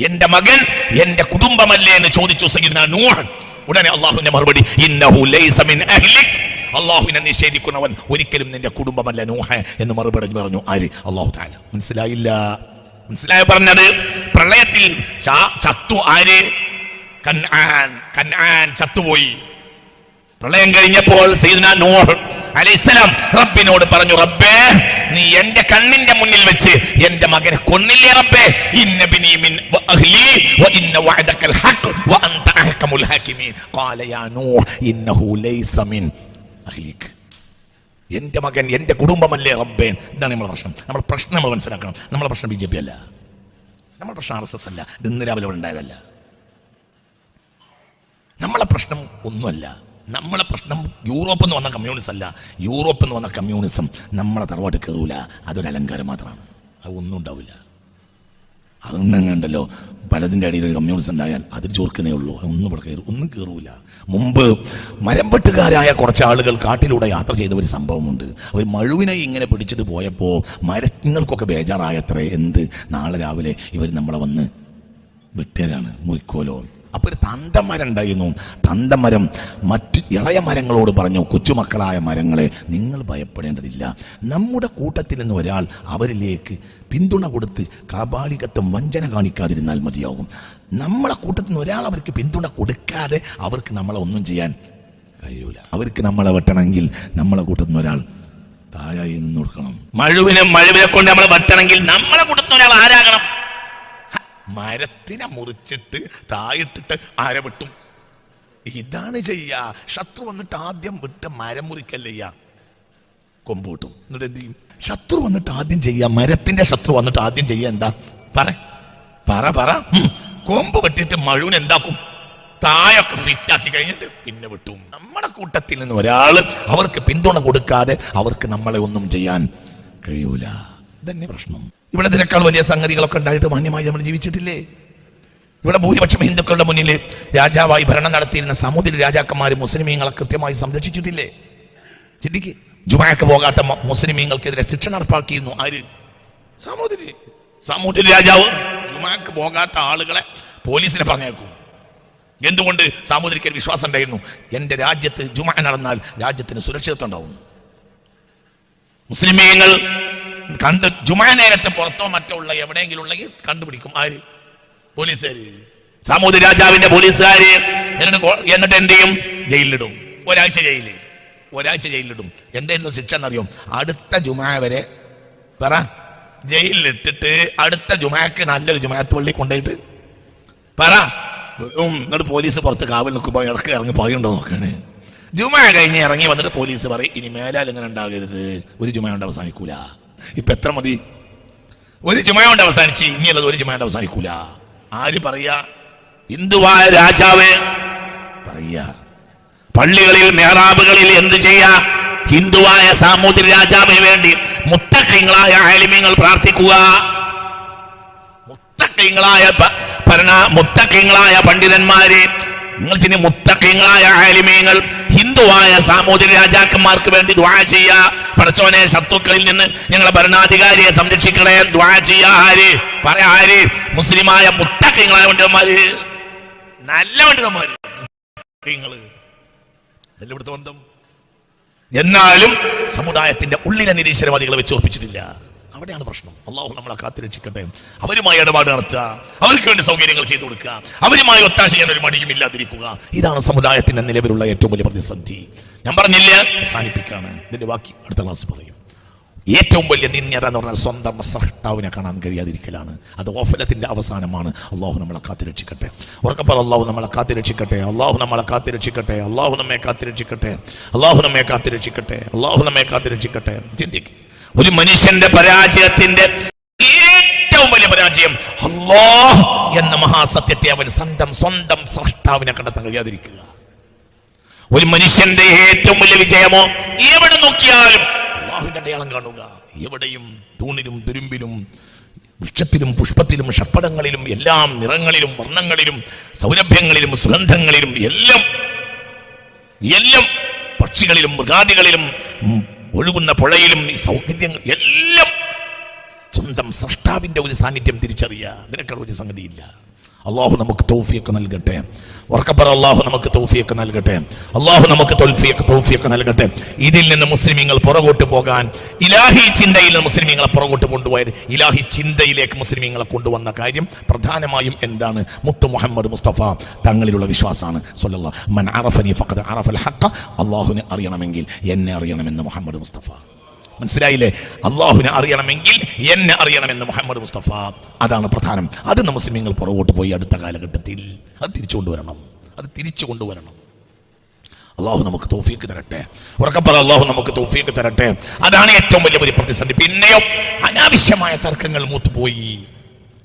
എന്റെ മകൻ എന്റെ കുടുംബമല്ലേ എന്ന് ചോദിച്ചു സയ്യിദുനാ നൂഹ്. ഉടനെ അള്ളാഹുവിന്റെ മറുപടി ഇന്നഹു ലൈസ മിൻ അഹ്ലിക്. അള്ളാഹുവിനെ നിഷേധിക്കുന്നവൻ ഒരിക്കലും നിന്റെ കുടുംബമല്ല നൂഹ് എന്ന് മറുപടി പറഞ്ഞു. ആര്? അള്ളാഹു തആല. മനസ്സിലായ പറഞ്ഞത്? പ്രളയത്തിൽ ചത്തു ആര്? കൻആൻ ചത്തുപോയി. പ്രളയം കഴിഞ്ഞപ്പോൾ സയ്യിദുനാ നൂഹ് അലൈഹിസ്സലാം റബ്ബിനോട് പറഞ്ഞു, റബ്ബേ, നീ എന്റെ കണ്ണിന്റെ മുന്നിൽ വെച്ച് എന്റെ മകനെ കൊന്നില്ലേ റബ്ബേ? ഇന്ന ബിനി മിൻ അഹ്ലി വ ഇന്ന വഅദകൽ ഹഖ് വ അൻത അഹ്കമുൽ ഹാകിമീൻ. ഖാല യാ നൂഹ് ഇന്നഹു ലൈസ മിൻ അഹ്ലിക്. എന്റെ മകൻ എന്റെ കുടുംബമല്ലേ റബ്ബേ? ഇതാണ് നമ്മുടെ പ്രശ്നം. നമ്മുടെ പ്രശ്നം നമ്മൾ മനസ്സിലാക്കണം. നമ്മുടെ പ്രശ്നം BJP അല്ല, നമ്മുടെ പ്രശ്നം RSS അല്ല, ഇത് ഇന്ന് രാവിലെ ഉണ്ടായതല്ല. നമ്മളെ പ്രശ്നം ഒന്നുമല്ല. നമ്മളെ പ്രശ്നം യൂറോപ്പിൽ നിന്ന് വന്ന കമ്മ്യൂണിസം അല്ല. യൂറോപ്പിൽ നിന്ന് വന്ന കമ്മ്യൂണിസം നമ്മളെ തറവാട്ട് കയറൂല. അതൊരു അലങ്കാരം മാത്രമാണ്. അത് ഒന്നും ഉണ്ടാവില്ല. അതൊന്നങ്ങണ്ടല്ലോ പലതിൻ്റെ അടിയിൽ ഒരു കമ്മ്യൂണിസം ഉണ്ടായാൽ അതിൽ ചോർക്കുന്നേ ഉള്ളൂ. ഒന്നും കയറൂല. മുമ്പ് മരംവെട്ടുകാരായ കുറച്ച് ആളുകൾ കാട്ടിലൂടെ യാത്ര ചെയ്ത ഒരു സംഭവമുണ്ട്. അവർ മഴുവിനെ ഇങ്ങനെ പിടിച്ചിട്ട് പോയപ്പോൾ മരങ്ങൾക്കൊക്കെ ബേജാറായത്രേ. എന്ത്? നാളെ രാവിലെ ഇവർ നമ്മളെ വന്ന് വെട്ടുകാരാണ്, മുറിക്കോലോ. അപ്പോൾ ഒരു തന്തമരം ഉണ്ടായിരുന്നു. തന്തമരം മറ്റു ഇളയ മരങ്ങളോട് പറഞ്ഞു, കൊച്ചുമക്കളായ മരങ്ങളെ, നിങ്ങൾ ഭയപ്പെടേണ്ടതില്ല. നമ്മുടെ കൂട്ടത്തിൽ നിന്ന് ഒരാൾ അവരിലേക്ക് പിന്തുണ കൊടുത്ത് കാപാലികത്വം വഞ്ചന കാണിക്കാതിരുന്നാൽ മതിയാകും. നമ്മളെ കൂട്ടത്തിൽ നിന്ന് ഒരാൾ അവർക്ക് പിന്തുണ കൊടുക്കാതെ അവർക്ക് നമ്മളെ ഒന്നും ചെയ്യാൻ കഴിയൂല. അവർക്ക് നമ്മളെ വെട്ടണമെങ്കിൽ നമ്മളെ കൂട്ടത്തിൽ നിന്ന് ഒരാൾ താഴായി നിന്ന് കൊടുക്കണം. മഴുവിനെ കൊണ്ട് നമ്മളെ വെട്ടണമെങ്കിൽ നമ്മളെ കൂട്ടത്തിൽ നിന്ന് ഒരാൾ ആരാകണം? മരത്തിനെ മുറിച്ചിട്ട് തായിട്ടിട്ട് ആരെ വെട്ടും? ഇതാണ് ചെയ്യാ. ശത്രു വന്നിട്ട് ആദ്യം വിട്ട് മരം മുറിക്കല്ലേ ചെയ്യാ, കൊമ്പ് കിട്ടും. എന്നിട്ട് എന്ത് ചെയ്യും? ശത്രു വന്നിട്ട് ആദ്യം ചെയ്യാ, മരത്തിന്റെ ശത്രു വന്നിട്ട് ആദ്യം ചെയ്യാ എന്താ? പറ കൊമ്പ് വെട്ടിയിട്ട് മഴുവിന് എന്താക്കും? തായൊക്കെ ഫിറ്റാക്കി കഴിഞ്ഞിട്ട് പിന്നെ വിട്ടു. നമ്മുടെ കൂട്ടത്തിൽ നിന്ന് ഒരാള് അവർക്ക് പിന്തുണ കൊടുക്കാതെ അവർക്ക് നമ്മളെ ഒന്നും ചെയ്യാൻ കഴിയൂല. ഇതന്നെ പ്രശ്നം. ഇവിടെ ഇതിനേക്കാൾ വലിയ സംഗതികളൊക്കെ ഉണ്ടായിട്ട് മാന്യമായി നമ്മൾ ജീവിച്ചിട്ടില്ലേ? ഇവിടെ ഭൂരിപക്ഷം ഹിന്ദുക്കളുടെ മുന്നിൽ രാജാവായി ഭരണം നടത്തിയിരുന്ന സമുദ്ര രാജാക്കന്മാർ മുസ്ലിമീങ്ങളെ കൃത്യമായി സംരക്ഷിച്ചിട്ടില്ലേ? ചിന്തിക്ക്. ജുമാക്ക് പോകാത്ത മുസ്ലിമീങ്ങൾക്കെതിരെ ശിക്ഷ നടപ്പാക്കിയിരുന്നു ആര്? സമുദ്ര രാജാവ്. ജുമാക്ക് പോകാത്ത ആളുകളെ പോലീസിനെ പറഞ്ഞേക്കും. എന്തുകൊണ്ട്? സാമൂതിരിക്ക് വിശ്വാസം ഉണ്ടായിരുന്നു, എന്റെ രാജ്യത്ത് ജുമാ നടന്നാൽ രാജ്യത്തിന് സുരക്ഷിതത്വം ഉണ്ടാവും. മുസ്ലിമീങ്ങൾ കണ്ട് ജുമാ നേരത്തെ പുറത്തോ മറ്റോ ഉള്ള എവിടെയെങ്കിലും ഉണ്ടെങ്കിൽ കണ്ടുപിടിക്കും. ആര്? പോലീസുകാര്. സാമൂതിരി രാജാവിന്റെ പോലീസുകാര്. എന്നിട്ട് എന്ത് ചെയ്യും? ജയിലിലിടും. ഒരാഴ്ച ജയിലിലിടും. എന്തായിരുന്നു ശിക്ഷ എന്നറിയോ? അടുത്ത ജുമാ വരെ പറ ജയിലിലിട്ടിട്ട് അടുത്ത ജുമാക്ക് നല്ലൊരു ജുമാത്ത് പള്ളി കൊണ്ടുപോയിട്ട് പറ. എന്നിട്ട് പോലീസ് പുറത്ത് കാവൽ നിൽക്കുമ്പോൾ ഇടക്ക് ഇറങ്ങി പോയുണ്ടോ നോക്കാണ്. ജുമാ കഴിഞ്ഞ് ഇറങ്ങി വന്നിട്ട് പോലീസ് പറയും, ഇനി മേലാൽ ഇങ്ങനെ ഉണ്ടാകരുത്, ഒരു ജുമാ കൊണ്ട് അവസാനിക്കൂല. ഇപ്പൊ എത്ര മതി? ഒരു ജുമാ കൊണ്ട് അവസാനിച്ച് ഇനിയുള്ളത് ഒരു ജുമാ കൊണ്ട് അവസാനിക്കൂല. ആര് പറയാ? ഹിന്ദുവായ രാജാവ് പറയാ. പള്ളികളിൽ മെഹ്റാബുകളിൽ എന്ത് ചെയ്യാ? ഹിന്ദുവായ സാമൂതിരി രാജാവിന് വേണ്ടി മുത്തഖീങ്ങളായ ആലിമീങ്ങൾ പ്രാർത്ഥിക്കുക. മുത്തഖീങ്ങളായ പണ്ഡിതന്മാര്, നിങ്ങൾ ചില മുത്തഖീങ്ങളായ ആലിമീങ്ങൾ ഹിന്ദുവായ സാമൂതിരി രാജാക്കന്മാർക്ക് വേണ്ടി ദുആ ചെയ്യാ. പടച്ചോനെ, ശത്രുക്കളിൽ നിന്ന് ഞങ്ങളെ ഭരണാധികാരിയെ സംരക്ഷിക്കണേ, ദുആ ചെയ്യാ. ആര് പറയാ? ആര്? മുസ്ലിമായ മുത്തഖീങ്ങളായ പണ്ഡിതന്മാര്, നല്ല പണ്ഡിതന്മാര്. ഇവിടുത്തെ ബന്ധം. എന്നാലും സമുദായത്തിന്റെ ഉള്ളിലെ നിരീശ്വരവാദികളെ വെച്ച് ഉറപ്പിച്ചിട്ടില്ല. അവിടെയാണ് പ്രശ്നം. അള്ളാഹു നമ്മളെ കാത്തുരക്ഷിക്കട്ടെ. അവരുമായി ഇടപാട് നടത്തുക, അവർക്ക് വേണ്ടി സൗകര്യങ്ങൾ ചെയ്തു കൊടുക്കുക, അവരുമായി ഒത്താശ ചെയ്യാൻ ഒരു മടിയും ഇല്ലാതിരിക്കുക. ഇതാണ് സമുദായത്തിന്റെ നിലവിലുള്ള ഏറ്റവും വലിയ പ്രതിസന്ധി. ഞാൻ പറഞ്ഞില്ല, അവസാനിപ്പിക്കാണ്. ഇതിന്റെ ബാക്കി അടുത്ത ക്ലാസ് പറയും. ഏറ്റവും വലിയ നിന്യത എന്ന് പറഞ്ഞാൽ സ്വന്തം സൃഷ്ടാവിനെ കാണാൻ കഴിയാതിരിക്കലാണ്. അത് ഓഫലത്തിന്റെ അവസാനമാണ്. അള്ളാഹു നമ്മളെ കാത്തുരക്ഷിക്കട്ടെ. ഉറക്കപ്പറ, അള്ളാഹു നമ്മളെ കാത്തുരക്ഷിക്കട്ടെ. അള്ളാഹു നമ്മളെ കാത്തുരക്ഷിക്കട്ടെ. അള്ളാഹു നമ്മെ കാത്തുരക്ഷിക്കട്ടെ. അള്ളാഹു നമ്മെ കാത്തുരക്ഷിക്കട്ടെ. അള്ളാഹു നമ്മെ കാത്തുരക്ഷിക്കട്ടെ. ചിന്തിക്ക്, ഒരു മനുഷ്യന്റെ പരാജയത്തിന്റെ ഏറ്റവും വലിയ പരാജയം അല്ലാഹ് എന്ന മഹാസത്യത്തെ അവൻ സ്വന്തം സൃഷ്ടാവിനെ കണ്ടെത്താൻ കഴിയാതിരിക്കുക. ഒരു മനുഷ്യന്റെ ഏറ്റവും വലിയ വിജയമോ എവിടെ നോക്കിയാലും അല്ലാഹുവിന്റെ അടയാളം കാണുക. എവിടെയും തൂണിലും തുരുമ്പിലും വൃക്ഷത്തിലും പുഷ്പത്തിലും ഷപ്പടങ്ങളിലും എല്ലാം നിറങ്ങളിലും വർണ്ണങ്ങളിലും സൗരഭ്യങ്ങളിലും സുഗന്ധങ്ങളിലും എല്ലാം പക്ഷികളിലും മൃഗാദികളിലും ഒഴുകുന്ന പുഴയിലും ഈ സൗകര്യങ്ങൾ എല്ലാം സ്വന്തം സൃഷ്ടാവിന്റെ ഒരു സാന്നിധ്യം തിരിച്ചറിയുക. അതിനേക്കാൾ ഒരു സംഗതിയില്ല. അള്ളാഹു നമുക്ക് തൗഫീഖ് നൽകട്ടെ. ഉറക്കപ്പറ, അള്ളാഹു നമുക്ക് തൗഫീഖ് നൽകട്ടെ. അള്ളാഹു നമുക്ക് തൗഫീഖ് നൽകട്ടെ. ഇതിൽ നിന്ന് മുസ്ലിമീങ്ങൾ പുറകോട്ട് പോകാൻ, ഇലാഹി ചിന്തയിൽ നിന്ന് മുസ്ലിമീങ്ങളെ പുറകോട്ട് കൊണ്ടുപോയത് ഇലാഹി ചിന്തയിലേക്ക് മുസ്ലിമീങ്ങളെ കൊണ്ടുവന്ന കാര്യം പ്രധാനമായും എന്താണ്? മുത്ത് മുഹമ്മദ് മുസ്തഫ തങ്ങളിലുള്ള വിശ്വാസമാണ്. സ്വല്ലല്ലാഹു മൻ അറഫനി ഫഖദ് അറഫൽ ഹഖ. അള്ളാഹുവിനെ അറിയണമെങ്കിൽ എന്നെ അറിയണമെന്ന് മുഹമ്മദ് മുസ്തഫ. മനസ്സിലായില്ലേ? അള്ളാഹുവിനെ അറിയണമെങ്കിൽ എന്നെ അറിയണമെന്ന് മുഹമ്മദ് മുസ്തഫ. അതാണ് പ്രധാനം. അത് മുസ്ലിമീങ്ങൾ പുറകോട്ട് പോയി അടുത്ത കാലഘട്ടത്തിൽ അത് തിരിച്ചു കൊണ്ടുവരണം. അള്ളാഹു നമുക്ക് തൗഫീഖ് തരട്ടെ. ഉറക്കപ്പറ, അള്ളാഹു നമുക്ക് തൗഫീഖ് തരട്ടെ. അതാണ് ഏറ്റവും വലിയ പ്രതിസന്ധി. പിന്നെയോ അനാവശ്യമായ തർക്കങ്ങൾ മൂത്തുപോയി.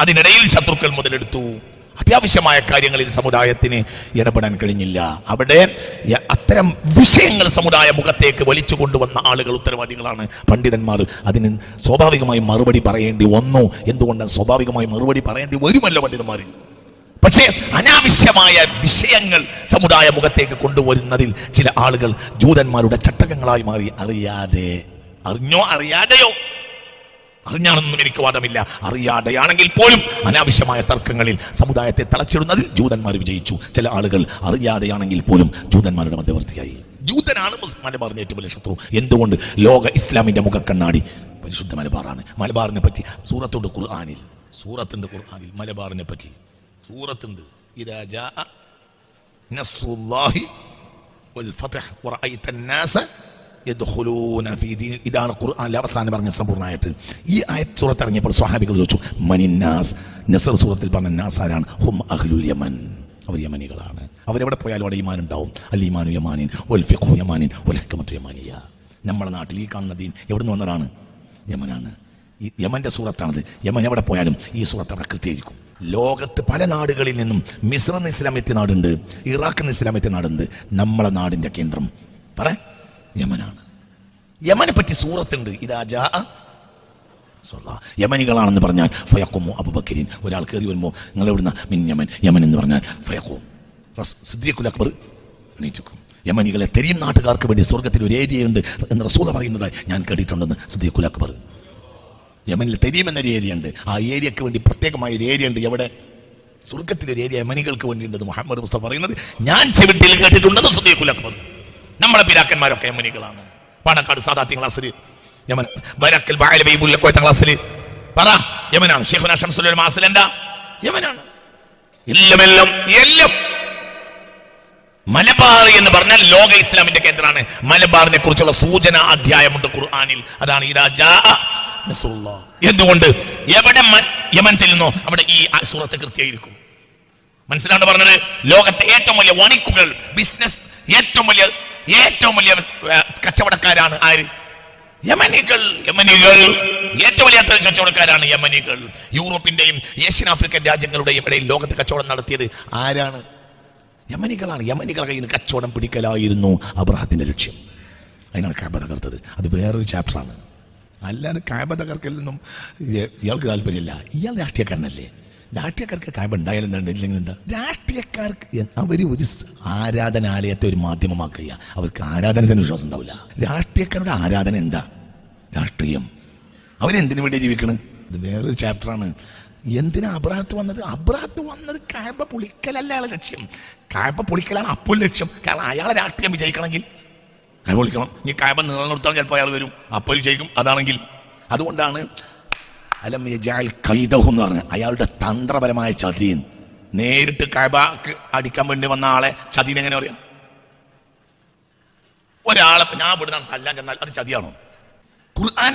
അതിനിടയിൽ ശത്രുക്കൾ മുതലെടുത്തു. അത്യാവശ്യമായ കാര്യങ്ങളിൽ സമുദായത്തിന് ഇടപെടാൻ കഴിഞ്ഞില്ല. അവിടെ അത്തരം വിഷയങ്ങൾ സമുദായ മുഖത്തേക്ക് വലിച്ചു കൊണ്ടുവന്ന ആളുകൾ ഉത്തരവാദികളാണ്, പണ്ഡിതന്മാർ. അതിന് സ്വാഭാവികമായി മറുപടി പറയേണ്ടി വന്നു. എന്തുകൊണ്ട്? സ്വാഭാവികമായി മറുപടി പറയേണ്ടി വരുമല്ലോ പണ്ഡിതന്മാർ. പക്ഷേ അനാവശ്യമായ വിഷയങ്ങൾ സമുദായ മുഖത്തേക്ക് കൊണ്ടുവരുന്നതിൽ ചില ആളുകൾ ജൂതന്മാരുടെ ചട്ടകങ്ങളായി മാറി. അറിഞ്ഞോ അറിയാതെയോ, അറിഞ്ഞാണെന്നും എനിക്ക് വാദമില്ല, അറിയാതെയാണെങ്കിൽ പോലും അനാവശ്യമായ തർക്കങ്ങളിൽ സമുദായത്തെ തളച്ചിടുന്നതിൽ ജൂതന്മാർ വിജയിച്ചു. ചില ആളുകൾ അറിയാതെയാണെങ്കിൽ പോലും ജൂതന്മാരുടെ മധ്യവർത്തിയായി. ജൂതനാണ് മലബാറിന്റെ ഏറ്റവും വലിയ ശത്രു. എന്തുകൊണ്ട്? ലോക ഇസ്ലാമിന്റെ മുഖക്കണ്ണാടി പരിശുദ്ധ മലബാറാണ്. മലബാറിനെ പറ്റി സൂറത്തുണ്ട് ഖുർആനിൽ മലബാറിനെ പറ്റി സൂറത്തുണ്ട്. ഇദാ ജാഅ നസ്റുല്ലാഹി വൽ ഫത്ഹ് വറഅയ്ത അന്നാസ യദ്ഖുലൂന ഫീ ദീൻ. ഇതാണ് ഖുർആനിലെ അവസാനം പറഞ്ഞ സമ്പൂർണ്ണമായിട്ട്. ഈ ആയത്ത് സൂറത്ത് ഇറങ്ങിയപ്പോൾ സ്വഹാബികൾ ചോദിച്ചു, മനിന്നാസ്. നസ്ർ സൂറത്തിൽ പറഞ്ഞ നാസ് ആരാണ്? ഹും അഹ്ലുൽ യമൻ. അവർ യമനികളാണ്. അവരെവിടെ പോയാലും അവിടെ ഈമാൻ ഉണ്ടാവും. അൽ ഈമാനു യമാനിൻ വൽ ഫിഖ്ഹു യമാനിൻ വൽ ഹിക്മത്തു യമാനിയ. നമ്മുടെ നാട്ടിൽ ഈ കാണുന്ന ദീൻ എവിടെ നിന്ന് വന്നതാണ്? യമനാണ്. യമന്റെ സൂറത്താണത്. യമൻ എവിടെ പോയാലും ഈ സൂറത്ത് അവിടെ കൃത്യമായിരിക്കും. ലോകത്ത് പല നാടുകളിൽ നിന്നും മിസ്റിന് ഇസ്ലാമിത്തെ നാടുണ്ട്, ഇറാഖിന് ഇസ്ലാമിത്തെ നാടുണ്ട്. നമ്മളെ നാടിന്റെ കേന്ദ്രം പറ യമനാണ്. യമനെ പറ്റി സൂറത്തുണ്ട്. ഇതാ ജാ യമനികളാണെന്ന് പറഞ്ഞാൽ ഫയഖുമു അബൂബക്കറിൻ. ഒരാൾ കയറി വരുമ്പോൾ നിങ്ങൾ എവിടുന്ന മിൻ യമൻ, യമൻ എന്ന് പറഞ്ഞാൽ ഫയഖും സിദ്ദീഖുൽ അക്ബർ എണീറ്റുക്കും. യമനികളെ തെരീം നാട്ടുകാർക്ക് വേണ്ടി സ്വർഗത്തിൽ ഒരു ഏരിയ ഉണ്ട് എന്ന് റസൂൽ പറയുന്നതായി ഞാൻ കേട്ടിട്ടുണ്ടെന്ന് സിദ്ദീഖുൽ അക്ബർ. യമനിൽ തെരീം എന്നൊരു ഏരിയ ഉണ്ട്. ആ ഏരിയക്ക് വേണ്ടി പ്രത്യേകമായ ഒരു ഏരിയ ഉണ്ട്. എവിടെ? സ്വർഗത്തിലൊരു ഏരിയ യമനികൾക്ക് വേണ്ടി ഉണ്ടെന്ന് മുഹമ്മദ് മുസ്തഫ പറയുന്നത് ഞാൻ ചെവിട്ടിൽ കേട്ടിട്ടുണ്ടെന്ന് സിദ്ദീഖുൽ അക്ബർ. നമ്മുടെ പിതാക്കന്മാരൊക്കെ യമനികളാണ്. പാണക്കാട് സാദാത്തി ക്ലാസ്സിൽ യമൻ, ബരക്കൽ ബാലബൈബുല്ലക്കോയത്ത ക്ലാസ്സിൽ പറ യമനാണ്. ശൈഖുനാ ശംസുൽ ഉലമാ എന്താ യമനാണ്. എല്ലാം മലബാർ എന്ന് പറഞ്ഞാൽ ലോക ഇസ്ലാമിന്റെ കേന്ദ്രമാണ്. മലബാറിനെ കുറിച്ചുള്ള സൂചന അധ്യായമുണ്ട് ഖുർആനിൽ. അതാണ് ഇദാ ജാ നസ്റുല്ലാഹ്. എന്തുകൊണ്ട് എവിടെ യമൻ ചെല്ലുന്നോ അവിടെ ഈ സൂറത്ത് കൃത്യമായിരിക്കും. മനസ്സിലാണ് പറഞ്ഞത്. ലോകത്തെ ഏറ്റവും വലിയ വണിക്കുകൾ, ബിസിനസ് ഏറ്റവും വലിയ കച്ചവടക്കാരാണ് ആര്? യമനികൾ. ഏറ്റവും വലിയ കച്ചവടക്കാരാണ് യമനികൾ. യൂറോപ്പിന്റെയും ഏഷ്യൻ ആഫ്രിക്കൻ രാജ്യങ്ങളുടെയും ഇടയിൽ ലോകത്ത് കച്ചവടം നടത്തിയത് ആരാണ്? യമനികളാണ്. യമനികളുടെ കയ്യിൽ നിന്ന് കച്ചവടം പിടിക്കലായിരുന്നു അബ്രഹത്തിന്റെ ലക്ഷ്യം. അതിനാണ് കഅബ തകർത്തത്. അത് വേറൊരു ചാപ്റ്ററാണ്. അല്ലാതെ കഅബ തകർക്കലൊന്നും ഇയാൾക്ക് താല്പര്യമില്ല. ഇയാൾ രാഷ്ട്രീയക്കാരനല്ലേ? രാഷ്ട്രീയക്കാർക്ക് കഅബ ഉണ്ടായാലും ഇല്ലെങ്കിൽ എന്താ? രാഷ്ട്രീയക്കാർക്ക് അവർ ഒരു ആരാധനാലയത്തെ ഒരു മാധ്യമമാക്കുക. അവർക്ക് ആരാധനത്തിന് വിശ്വാസം ഉണ്ടാവില്ല. രാഷ്ട്രീയക്കാരുടെ ആരാധന എന്താ? രാഷ്ട്രീയം. അവരെന്തിനു വേണ്ടി ജീവിക്കണം? ഇത് വേറൊരു ചാപ്റ്ററാണ്. എന്തിനാ അബ്രഹത്ത് വന്നത്? അബ്രഹത്ത് വന്നത് കഅബ പൊളിക്കലല്ല അയാളെ ലക്ഷ്യം. കഅബ പൊളിക്കലാണ് അപ്പോൾ ലക്ഷ്യം. കാരണം അയാളെ രാഷ്ട്രീയം വിജയിക്കണമെങ്കിൽ കഅബ പൊളിക്കണം. ഈ കഅബ നിലനിർത്താൻ ചിലപ്പോൾ അയാൾ വരും, അപ്പോൾ വിജയിക്കും. അതാണെങ്കിൽ അതുകൊണ്ടാണ് അലം യജഅൽ കൈദഹു എന്ന് പറഞ്ഞത്. അയാളുടെ തന്ത്രപരമായ ചതിയൻ നേരിട്ട് കഅബക്ക് അടിക്കാൻ വേണ്ടി വന്ന ആളെ ചതിന് എങ്ങനെ പറയാം? ഒരാളെ ഞാൻ ഇവിടുന്ന് തല്ലാൻ ചെന്നാൽ അത് ചതിയാണോ? ഖുർആൻ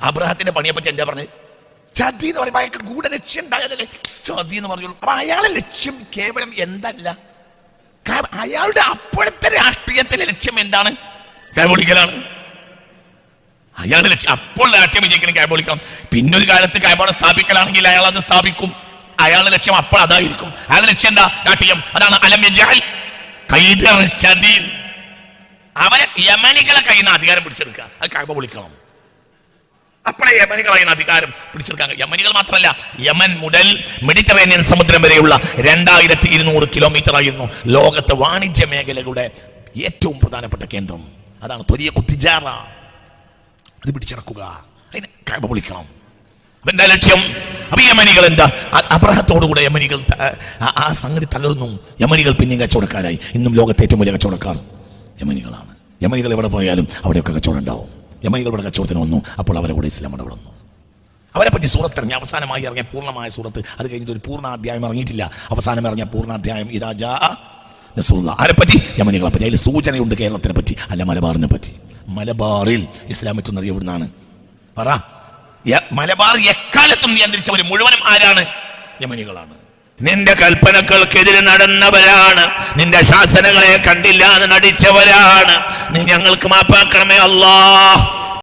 അബ്രഹത്തിന്റെ പണിയെ പറ്റി എന്താ പറഞ്ഞത്? ചതി എന്ന് പറയുമ്പോൾ അയാൾക്ക് കൂടെ ലക്ഷ്യം ഉണ്ടായതല്ലേ ചതി എന്ന് പറഞ്ഞോളൂ. അപ്പൊ അയാളെ ലക്ഷ്യം കേവലം എന്തല്ല, അയാളുടെ അപ്പോഴത്തെ രാഷ്ട്രീയത്തിലെ ലക്ഷ്യം എന്താണ്? കഅബൊളിക്കലാണ്. അയാളുടെ ലക്ഷ്യം അപ്പോൾ രാഷ്ട്രീയം വിജയിക്കണം, കഅബൊളിക്കണം. പിന്നൊരു കാലത്ത് കഅബ സ്ഥാപിക്കലാണെങ്കിൽ അയാൾ അത് സ്ഥാപിക്കും. അയാളുടെ ലക്ഷ്യം അപ്പോൾ അതായിരിക്കും. അയാളുടെ ലക്ഷ്യം എന്താ? രാഷ്ട്രീയം. അതാണ് അലം യജഅൽ കൈദർ ചതി. അവരെ യമനികളെ കയ്യിൽ നിന്ന് അധികാരം പിടിച്ചെടുക്കുക. അത് കഅബ പൊളിക്കണം. അപ്പോഴേ യമനികളായി അധികാരം പിടിച്ചെടുക്കാൻ. യമനികൾ മാത്രമല്ല, യമൻ മുതൽ മെഡിറ്ററേനിയൻ സമുദ്രം വരെയുള്ള 2200 കിലോമീറ്റർ ആയിരുന്നു ലോകത്തെ വാണിജ്യ മേഖലകളുടെ ഏറ്റവും പ്രധാനപ്പെട്ട കേന്ദ്രം. അതാണ് ത്വരീഖു തിജാറ. അത് പിടിച്ചെടുക്കുക, അതിന് കഅബ പൊളിക്കണം. അപ്പൊ എന്താ ലക്ഷ്യം? അപ്പൊ യമനികൾ എന്താ? അബ്രഹത്തോടുകൂടെ യമനികൾ ആ സംഗതി തകർന്നു. യമനികൾ പിന്നെയും കച്ചവടക്കാരായി. ഇന്നും ലോകത്തെ ഏറ്റവും വലിയ കച്ചവടക്കാർ യമനികളാണ്. യമനികൾ എവിടെ പോയാലും അവിടെയൊക്കെ കച്ചവടം ഉണ്ടാവും. യമനികൾ ഇവിടെ കച്ചവടത്തിന് വന്നു. അപ്പോൾ അവരെ കൂടെ ഇസ്ലാം അവിടെ വന്നു. അവരെ പറ്റി സൂറത്ത് ഇറങ്ങി. അവസാനമായി ഇറങ്ങിയ പൂർണ്ണമായ സൂറത്ത്. അത് കഴിഞ്ഞിട്ട് ഒരു പൂർണ്ണ അധ്യായം ഇറങ്ങിയിട്ടില്ല. അവസാനം ഇറങ്ങിയ പൂർണ്ണാധ്യായം ഇദാ ജാ നസ്റുല്ലാഹ്. ആരെ പറ്റി? യമനികളെ പറ്റി. അതിൽ സൂചനയുണ്ട് കേരളത്തിനെ പറ്റി, അല്ല മലബാറിനെ പറ്റി. മലബാറിൽ ഇസ്ലാം എത്തുന്നത് എവിടുന്നാണ്? പറ. മലബാർ എക്കാലത്തും നിയന്ത്രിച്ചവർ മുഴുവനും ആരാണ്? യമനികളാണ്. നിന്റെ കൽപ്പനകൾക്കെതിരെ നടന്നവരാണ്. നിന്റെ ശാസനകളെ കണ്ടില്ല എന്ന് നടിച്ചവരാണ്. നീ ഞങ്ങൾക്ക് മാപ്പാക്കണമേ അല്ലാഹ്.